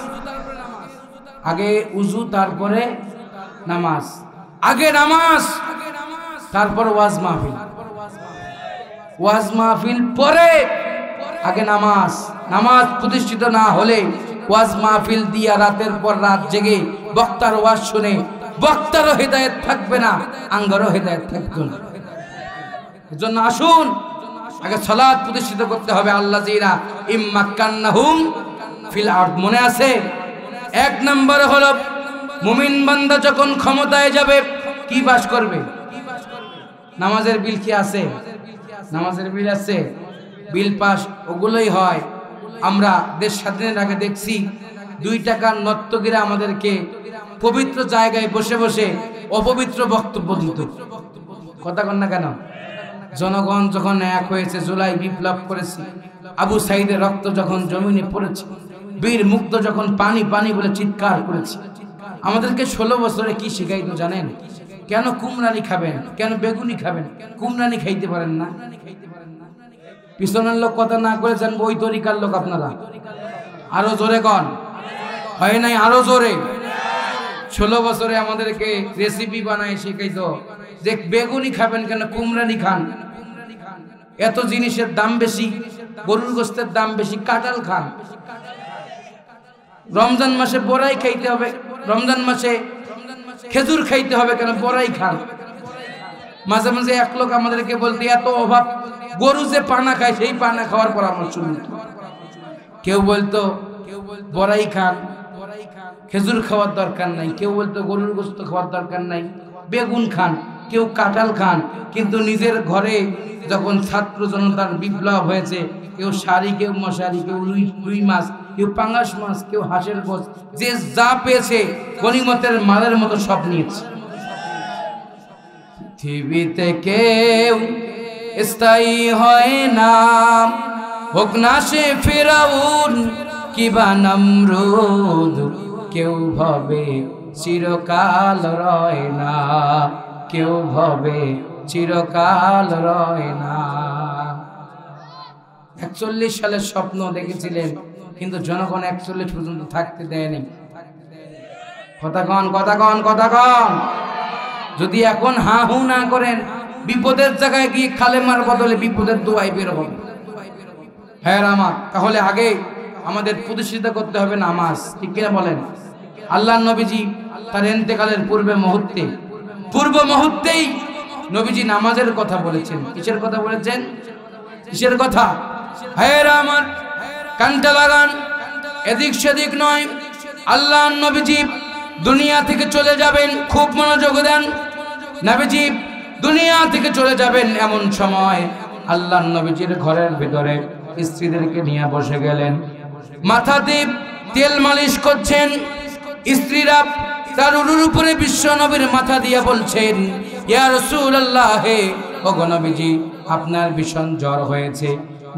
আগে উযু তারপরে নামাজ, আগে নামাজ তারপর ওয়াজ মাহফিল, ওয়াজ মাহফিল পরে আগে নামাজ। নামাজ প্রতিষ্ঠিত না হলে ওয়াজ মাহফিল দিয়া রাতের পর রাত জেগে বক্তার ওয়াজ শুনে বক্তারও হেদায়েত থাকবে না, আঙ্গরও হেদায়েত থাকবে না। এজন্য আসুন আগে সালাত প্রতিষ্ঠিত করতে হবে। আল্লাযীনা ইম্মাক্কান্নাহুম ফিল আরদ, মনে আছে? এক নম্বর হলো মুমিন বান্দা যখন ক্ষমতায় যাবে কি পাস করবে? নামাজের বিল কি আছে? নামাজের বিল আছে, বিল পাস ওগুলোই হয়। আমরা দেশ স্বাধীনের আগে দেখছি 2 টাকার নর্তকীরা আমাদেরকে পবিত্র জায়গায় বসে বসে অপবিত্র বক্তব্য দিত। কথা কন না কেন? জনগণ যখন এক হয়েছে, জুলাই বিপ্লব করেছে, আবু সাইদের রক্ত যখন জমিনে পড়েছে, বীর মুক্ত যখন পানি পানি বলে চিৎকার করেছে, আমাদেরকে 16 বছরে কি শিখাইতো জানেন? কেন কুমড়ানি খাবেন, কেন বেগুনি খাবেন, কুমড়ানি খাইতে পারেন না? পিছনের লোক কথা না করে জানবো ওই তরিকার লোক আপনারা। আরো জোরে কন, হয় নাই? আরো জোরে। 16 বছরে আমাদেরকে রেসিপি বানায় শিখাইতো যে বেগুনি খাবেন কেন, কুমড়ানি খান। এত জিনিসের দাম বেশি, গরুর গোশতের দাম বেশি, কাঁঠাল খান। রমজান মাসে বড়াই খাইতে হবে, রমজান মাসে খেজুর খাইতে হবে কেন, বড়াই খান। মাঝে মাঝে এক লোক আমাদেরকে বলতে, এত অভাব গরু যে পানা খায় সেই পানা খাওয়ার পরামর্শ দিত। কেউ বলতো বড়াই খান, খেজুর খাওয়ার দরকার নাই। কেউ বলতো গরুর গোশত খাওয়ার দরকার নাই, বেগুন খান, কেউ কাঁঠাল খান। কিন্তু নিজের ঘরে যখন ছাত্র জনতার বিপ্লব হয়েছে, কেউ শাড়ি, কেউ মশারি, কেউ রুই মাছ, কেউ পাঙ্গাস মাছ, কেউ হাঁসের গোশত, যে যা পেয়েছে গনিমতের মালের মতো সব নিয়েছে। পৃথিবীতে কেউ স্থায়ী হয় না, হোক না সে ফিরাউন কিবা নমরুদ। কেউ ভাবে চিরকাল রয় না, কেউ ভাবে চিরকাল রয় না। 41 সালের স্বপ্ন দেখেছিলেন, কিন্তু জনগণ 41 পর্যন্ত থাকতে দেয়নি। কথা কন, কথা কন, কথা কন। যদি এখন হা হু না করেন, বিপদের জায়গায় গিয়ে কালেমার বদলে বিপদের দোয়াই বের হবে। হ্যাঁ আমার, তাহলে আগে আমাদের প্রতিষ্ঠিত করতে হবে নামাজ, ঠিক কিনা বলেন? আল্লাহর নবীজি তার ইন্তেকালের পূর্ব মুহূর্তেই নবীজি নামাজের কথা বলেছেন। কিসের কথা বলেছেন? কিসের কথা? হ্যাঁ আমার, কানটা লাগান, এদিক সেদিক নয়। আল্লাহর নবীজি দুনিয়া থেকে চলে যাবেন, খুব মনোযোগ দেন। নবীজি দুনিয়া থেকে চলে যাবেন এমন সময় আল্লাহর নবীজির ঘরের ভিতরে স্ত্রীদেরকে নিয়ে বসে গেলেন, মাথাতে তেল মালিশ করছেন। স্ত্রীরা তার উরুর উপরে বিশ্ব নবীর মাথা দিয়ে বলছেন, ইয়া রাসূলুল্লাহ, হে ওগো নবীজি, আপনার ভীষণ জ্বর হয়েছে,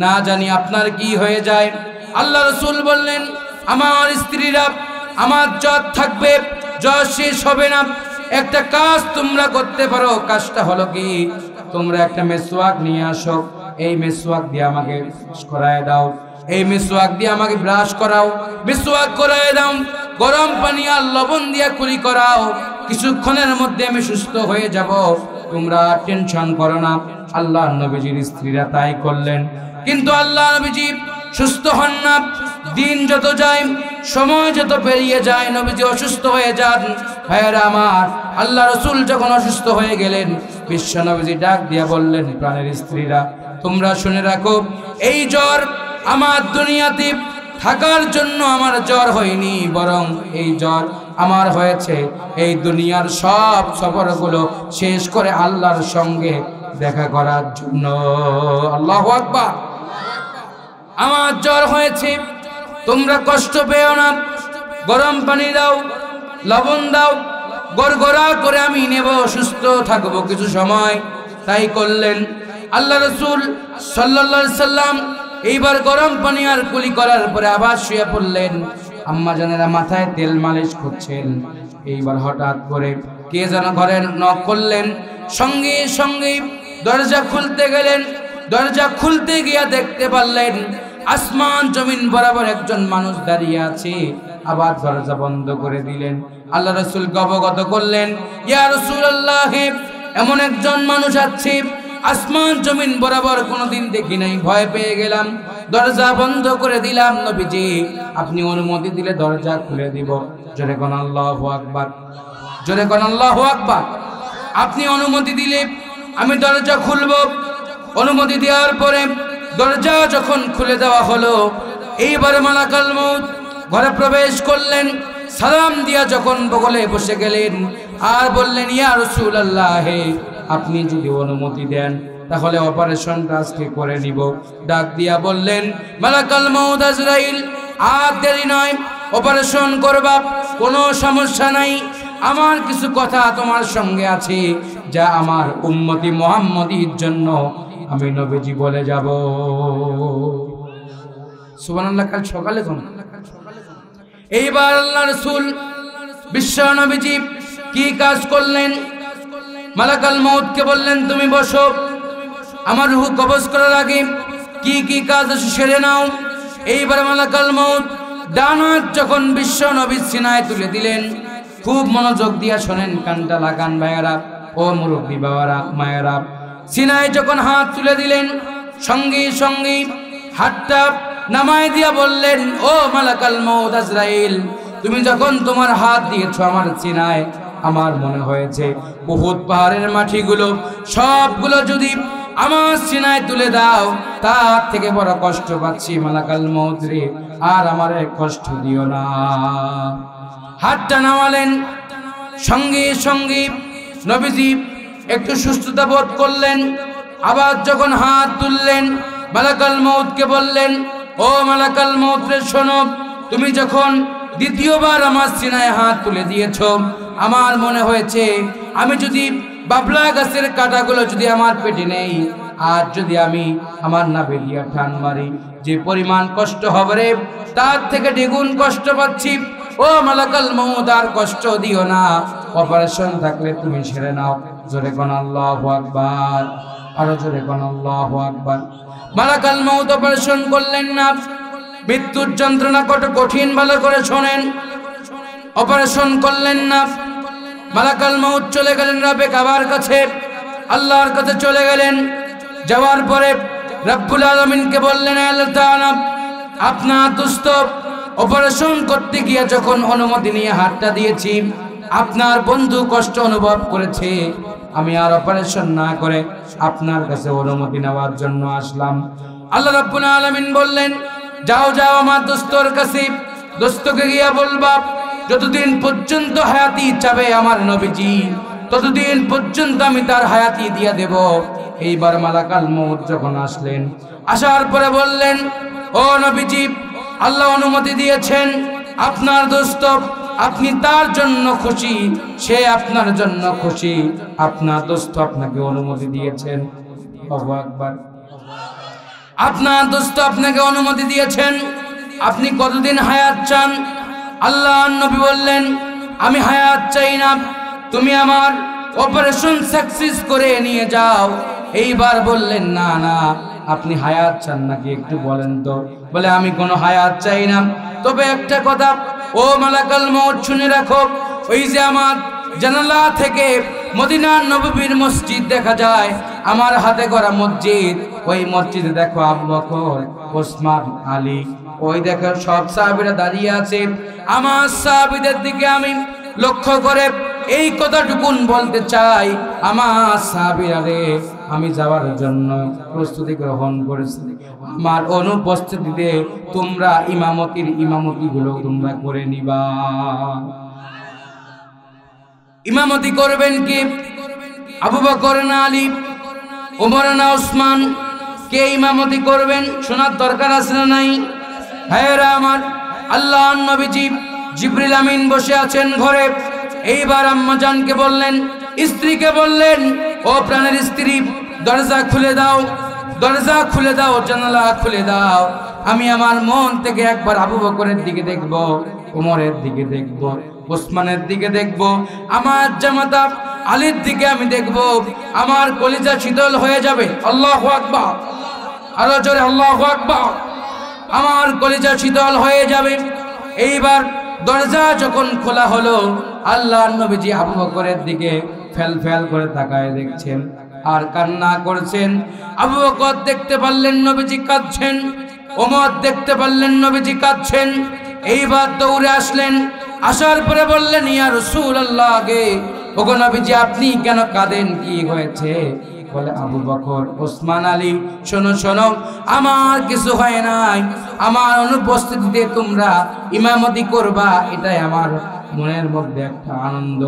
না জানি আপনার কি হয়ে যায়। আল্লাহ রাসূল বললেন, আমার স্ত্রীরা, আমার জ্বর থাকবে, জ্বর শেষ হবে না। একটা কাজ তোমরা করতে পারো, কাজটা হলো কি, তোমরা একটা মেসওয়াক নিয়ে আসো, এই মেসওয়াক দিয়ে আমাকে করায় দাও, এই মেসওয়াক দিয়ে আমাকে ব্রাশ করাও, মেসওয়াক করায় দাও, গরম পানি আর লবণ দিয়ে কুলি করাও, কিছুক্ষণের মধ্যে আমি সুস্থ হয়ে যাব, তোমরা টেনশন করো না। আল্লাহ নবীজির স্ত্রীরা তাই করলেন, কিন্তু আল্লাহ নবীজি সুস্থ হন না। দিন যত যায়, সময় যত পেরিয়ে যায়, নবীজি অসুস্থ হয়ে যান। ভাইয়েরা আমার, আল্লাহ রাসূল যখন অসুস্থ হয়ে গেলেন, বিশ্ব নবীজি ডাক দিয়ে বললেন, প্রাণের স্ত্রীরা, তোমরা শুনে রাখো, এই জ্বর আমার দুনিয়াতে থাকার জন্য আমার জ্বর হয়নি, বরং এই জ্বর আমার হয়েছে এই দুনিয়ার সব সফরগুলো শেষ করে আল্লাহর সঙ্গে দেখা করার জন্য। আল্লাহু আকবার। আমার জ্বর হয়েছে, তোমরা কষ্ট পেও না, গরম পানি দাও, লবণ দাও, গড়গড়া করে আমি নেব, সুস্থ থাকবো কিছু সময়। তাই করলেন। আল্লাহ রাসূল সাল্লাল্লাহু আলাইহি সাল্লাম এইবার গরম পানি আর কুলি করার পরে আবার শুয়ে পড়লেন। আম্মা জানেরা মাথায় তেল মালিশ করছেন। এইবার হঠাৎ করে কে যেন ঘরের নক করলেন, সঙ্গে সঙ্গে দরজা খুলতে গেলেন। দরজা খুলতে গিয়া দেখতে পারলেন আসমান জমিন বরাবর একজন মানুষ দাঁড়িয়ে আছে। আবার দরজা বন্ধ করে দিলেন। আল্লাহ রাসূলকে অবগত করলেন, ইয়া রাসূলুল্লাহ, এমন একজন মানুষ আছে আসমান জমিন বরাবর কোনোদিন দেখি নাই, ভয় পেয়ে গেলাম, দরজা বন্ধ করে দিলাম। নবীজি, আপনি অনুমতি দিলে দরজা খুলে দিব। জোরে কোন আল্লাহু আকবার, জোরে কোন আল্লাহু আকবার। আপনি অনুমতি দিলে আমি দরজা খুলব। অনুমতি দেওয়ার পরে দরজা যখন খুলে দেওয়া হলো, এইবার মালাকুল মউত ঘরে প্রবেশ করলেন। সালাম দিয়া যখন বগলে বসে গেলেন আর বললেন, ইয়া রাসূলুল্লাহ, আপনি যদি অনুমতি দেন তাহলে অপারেশনটা আজকে করে নিব। ডাক দিয়া বললেন, মালাকুল মউত আজরাইল, আর দেরি নয়, অপারেশন করবা, কোনো সমস্যা নাই। আমার কিছু কথা তোমার সঙ্গে আছে যা আমার উম্মতি মুহাম্মদীর জন্য আমি নবীজি বলে যাব। সুবহানাল্লাহ। কাল সকালে কোন এইবার আল্লাহ রাসূল বিশ্ব নবীজি কি কাজ করলেন? মালাকুল মউতকে বললেন, তুমি বসো, আমার রূহ কবজ করার আগে কি কি কাজ আছে সেরে নাও। এইবার মালাকুল মউত ডান হাত যখন বিশ্ব নবীর সিনায় তুলে দিলেন, খুব মনোযোগ দিয়া শোনেন, কানটা লাগান ভাইয়ারা, ও মুরব্বী বাবারা, মায়েরা। সিনায় যখন হাত তুলে দিলেন, সঙ্গে সঙ্গে হাতটা নামায় দিয়া বললেন, ও মালাকুল মউত আজরাইল, তুমি যখন তোমার হাত দিয়েছো আমার সিনায়, আমার মনে হয়েছে উহুদ পাহাড়ের মাটিগুলো সবগুলো যদি আমার সিনায় তুলে দাও, তার থেকে বড় কষ্ট পাচ্ছি মালাকাল মউত রে, আর আমারে কষ্ট দিও না। হাতটা নামালেন, সঙ্গে সঙ্গে নবীজি একটু সুস্থতা বোধ করলেন। আবার যখন হাত তুললেন, মালাকাল মউতকে বললেন, ও মালাকাল মউত রে, শোনো, তুমি যখন দ্বিতীয়বার আমার সিনায় হাত তুলে দিয়েছ, আমার মনে হয়েছে আমি যদি বাবলা গাছের কাঁটাগুলো যদি আমার পেটে নেই, আর যদি আমি আমার নাভি দিয়ে টান মারি, যে পরিমাণ কষ্ট হবে রে, তার থেকে দ্বিগুণ কষ্ট পাচ্ছি। ও মালাকাল মউত, আর কষ্ট দিও না, অপারেশন থাকলে তুমি সেরে নাও। জোরে কোন আল্লাহু আকবার, আরো জোরে কোন আল্লাহু আকবার। মালাকাল মউত অপারেশন করলেন না, মৃত্যুর যন্ত্রণা কত কঠিন, ভালো করে শোনেন। অপারেশন করলেন না, মালাকাল মউত চলে গেলেন রবে কাবার কাছে, আল্লাহর কাছে চলে গেলেন। যাওয়ার পরে রব্বুল আলামিনকে বললেন, আল্লাহ তাআলা, আপনার দোস্ত অপারেশন করতে গিয়ে যখন অনুমতি নিয়ে হাতটা দিয়েছি, আপনার বন্ধু কষ্ট অনুভব করেছে, আমি আর অপারেশন না করে আপনার কাছে অনুমতি নেওয়ার জন্য আসলাম। আল্লাহ রাব্বুল আলামিন বললেন, যাও যাও আমার দোস্তর কাছে, দোস্তকে গিয়া বলবা, যতদিন পর্যন্ত হায়াতি চাবে আমার নবীজি, ততদিন পর্যন্ত আমি তার হায়াতি দিয়া দেব। এইবার মালাকাল মউত যখন আসলেন, আসার পরে বললেন, ও নবীজি, আল্লাহ অনুমতি দিয়েছেন, আপনার দোস্ত, আপনি তার জন্য খুশি, সে আপনার জন্য খুশি, আপনার দোস্ত আপনাকে অনুমতি দিয়েছেন। আল্লাহু আকবার। আপনার দোস্ত আপনাকে অনুমতি দিয়েছেন, আপনি কতদিন হায়াত চান? আল্লাহর নবী বললেন, আমি হায়াত চাই না, তুমি আমার অপারেশন সাকসেস করে নিয়ে যাও। এইবার বললেন, না না, আপনি হায়াত চান নাকি একটু বলেন তো? বলে, আমি কোনো হায়াত চাই না, তবে একটা কথা, ও মালাকাল মউত শুনে রাখো, ওই যে আমার জানালা থেকে মদিনার নববীর মসজিদ দেখা যায়, আমার হাতে করা মসজিদ, ওই মসজিদে দেখো আবু বকর, ওসমান, আলী, ওই দেখো সব সাহাবীরা দাঁড়িয়ে আছে। আমার সাহাবীদের দিকে আমি লক্ষ্য করে এই কথাটুকুন বলতে চাই, আমার সাহাবীরা রে, আমি যাওয়ার জন্য প্রস্তুতি গ্রহণ করেছি, আমার অনুপস্থিতিতে তোমরা ইমামতি গুলো তোমরা করে নিবা। ইমামতি করবেন কি? আবু বকর না আলী, ওমর না ওসমান? কে ইমামতি করবেন? শোনার দরকার আছে না নাই? ভাইয়েরা আমার, আল্লাহর নবীজি জিবরিল আমিন বসে আছেন ঘরে। এইবার আম্মা জানকে বললেন, স্ত্রীকে বললেন, ও প্রাণের স্ত্রী, দরজা খুলে দাও, দরজা খুলে দাও, জানালা খুলে দাও, আমি আমার মন থেকে একবার আবু বকরের দিকে দেখব, ওমরের দিকে দেখব, ওসমানের দিকে দেখব, আমার জামাতা আলীর দিকে আমি দেখব, আমার কলিজা শীতল হয়ে যাবে। আল্লাহু আকবার, আরো জোরে আল্লাহু আকবার। আমার কলিজা শীতল হয়ে যাবে। এইবার দরজা যখন খোলা হলো, আল্লাহর নবীজি আবু বকরের দিকে ফেল ফেল করে তাকায় দেখছেন আর কান্না করছেন। আবু বকর দেখতে পারলেন নবীজি কাঁদছেন, ওমর দেখতে পারলেন নবীজি কাঁদছেন। এইবার দৌড়ে আসলেন, আসার পরে বললেন, ইয়া রাসূলুল্লাহ, গে ওগো নবীজি, আপনি কেন কাঁদেন, কি হয়েছে? বলে, আবু বকর, ওসমান, আলী, শোনো শোনো, আমার কিছু হয় নাই, আমার অনুপস্থিতিতে তোমরা ইমামতি করবা, এটাই আমার মনের মধ্যে একটা আনন্দ,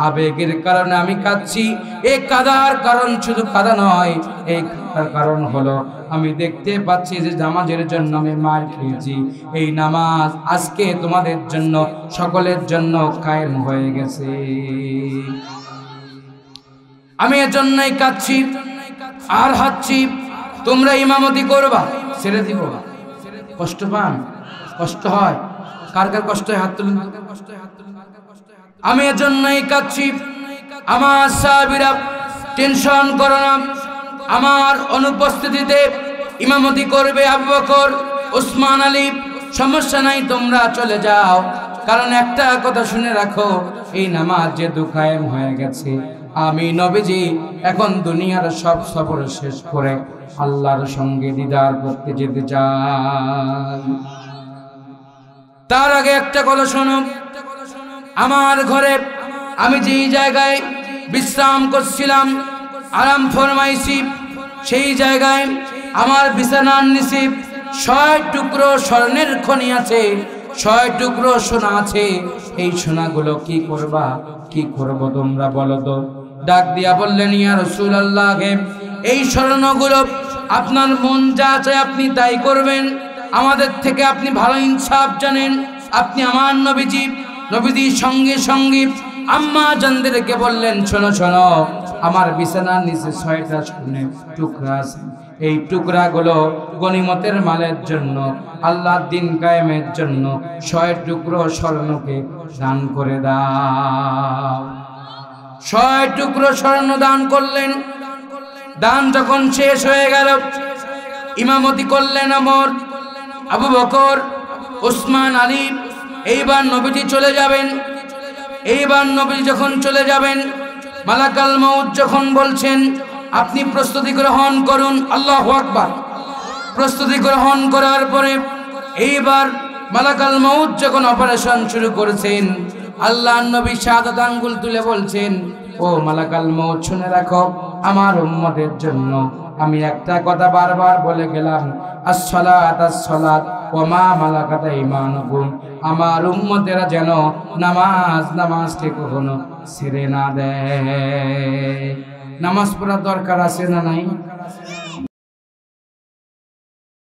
আবেগের কারণে আমি কাঁদছি। এই কাঁদার কারণ শুধু কাঁদা নয়, এই কাঁদার কারণ হলো আমি দেখতে পাচ্ছি যে নামাজের জন্য আমি মার খেয়েছি, এই নামাজ আজকে তোমাদের জন্য, সকলের জন্য কায়েম হয়ে গেছে, আমি এর জন্যই কাঁদছি আর হাঁটছি। তোমরা ইমামতি করবা, ছেড়ে দিব। কষ্ট পান? কষ্ট হয়? কার কার কষ্ট হয় হাত তুলুন। আমি এর জন্যই কাঁদছি। আমার সাহাবীরা, টেনশন করো না, আমার অনুপস্থিতিতে ইমামতি করবে আবু বকর, ওসমান, আলী, সমস্যা নাই, তোমরা চলে যাও। কারণ একটা কথা শুনে রাখো, এই নামাজ যেহেতু কায়েম হয়ে গেছে, আমি নবীজি এখন দুনিয়ার সব সফর শেষ করে আল্লাহর সঙ্গে দিদার করতে যেতে চাই। তার আগে একটা কথা শোনো, আমার ঘরে আমি যেই জায়গায় বিশ্রাম করছিলাম, আরাম ফরমাইছি, সেই জায়গায় আমার বিছানার নিচে ৬০ টুকরো স্বর্ণের খনি আছে, ৬০ টুকরো সোনা আছে। এই সোনাগুলো কি করবা, কি করবো তোমরা বলো তো? ডাক দিয়া বললেন, ইয়া রাসূলুল্লাহ, এই স্বর্ণগুলো আপনার মন যা চায় আপনি তাই করবেন, আমাদের থেকে আপনি ভালো ইনসাফ জানেন। আপনি আমার নবীজি সঙ্গে সঙ্গে আম্মা জানদেরকে বললেন, শোনো শোনো, আমার বিছানার নিচে ৬টা স্বর্ণের টুকরা আছে, এই টুকরাগুলো গনিমতের মালের জন্য, আল্লাহর দিন কায়েমের জন্য ৬০ টুকরো স্বর্ণকে দান করে দাও। ৬০ টুকরো স্বর্ণ দান করলেন। দান যখন শেষ হয়ে গেল, ইমামতি করলেন ওমর, আবু বকর, ওসমান, আলী। এইবার নবীজি চলে যাবেন। এইবার নবীজি যখন চলে যাবেন, মালাকাল মউত যখন বলছেন, আপনি প্রস্তুতি গ্রহণ করুন। আল্লাহু আকবার। প্রস্তুতি গ্রহণ করার পরে এইবার মালাকাল মউত যখন অপারেশন শুরু করেছেন, আল্লাহর নবী শাহাদাত আঙ্গুল তুলে বলছেন, ও মালাকাল মউত, শুনে রাখো, আমার উম্মতের জন্য আমি একটা কথা বারবার বলে গেলাম, আসসালাত আসসালাত ওয়া মা মালাকাত আইমানুকুম। আমার উম্মতেরা যেন নামাজকে কখনো ছেড়ে না দেয়। নামাজ পড়ার দরকার আছে না নাই?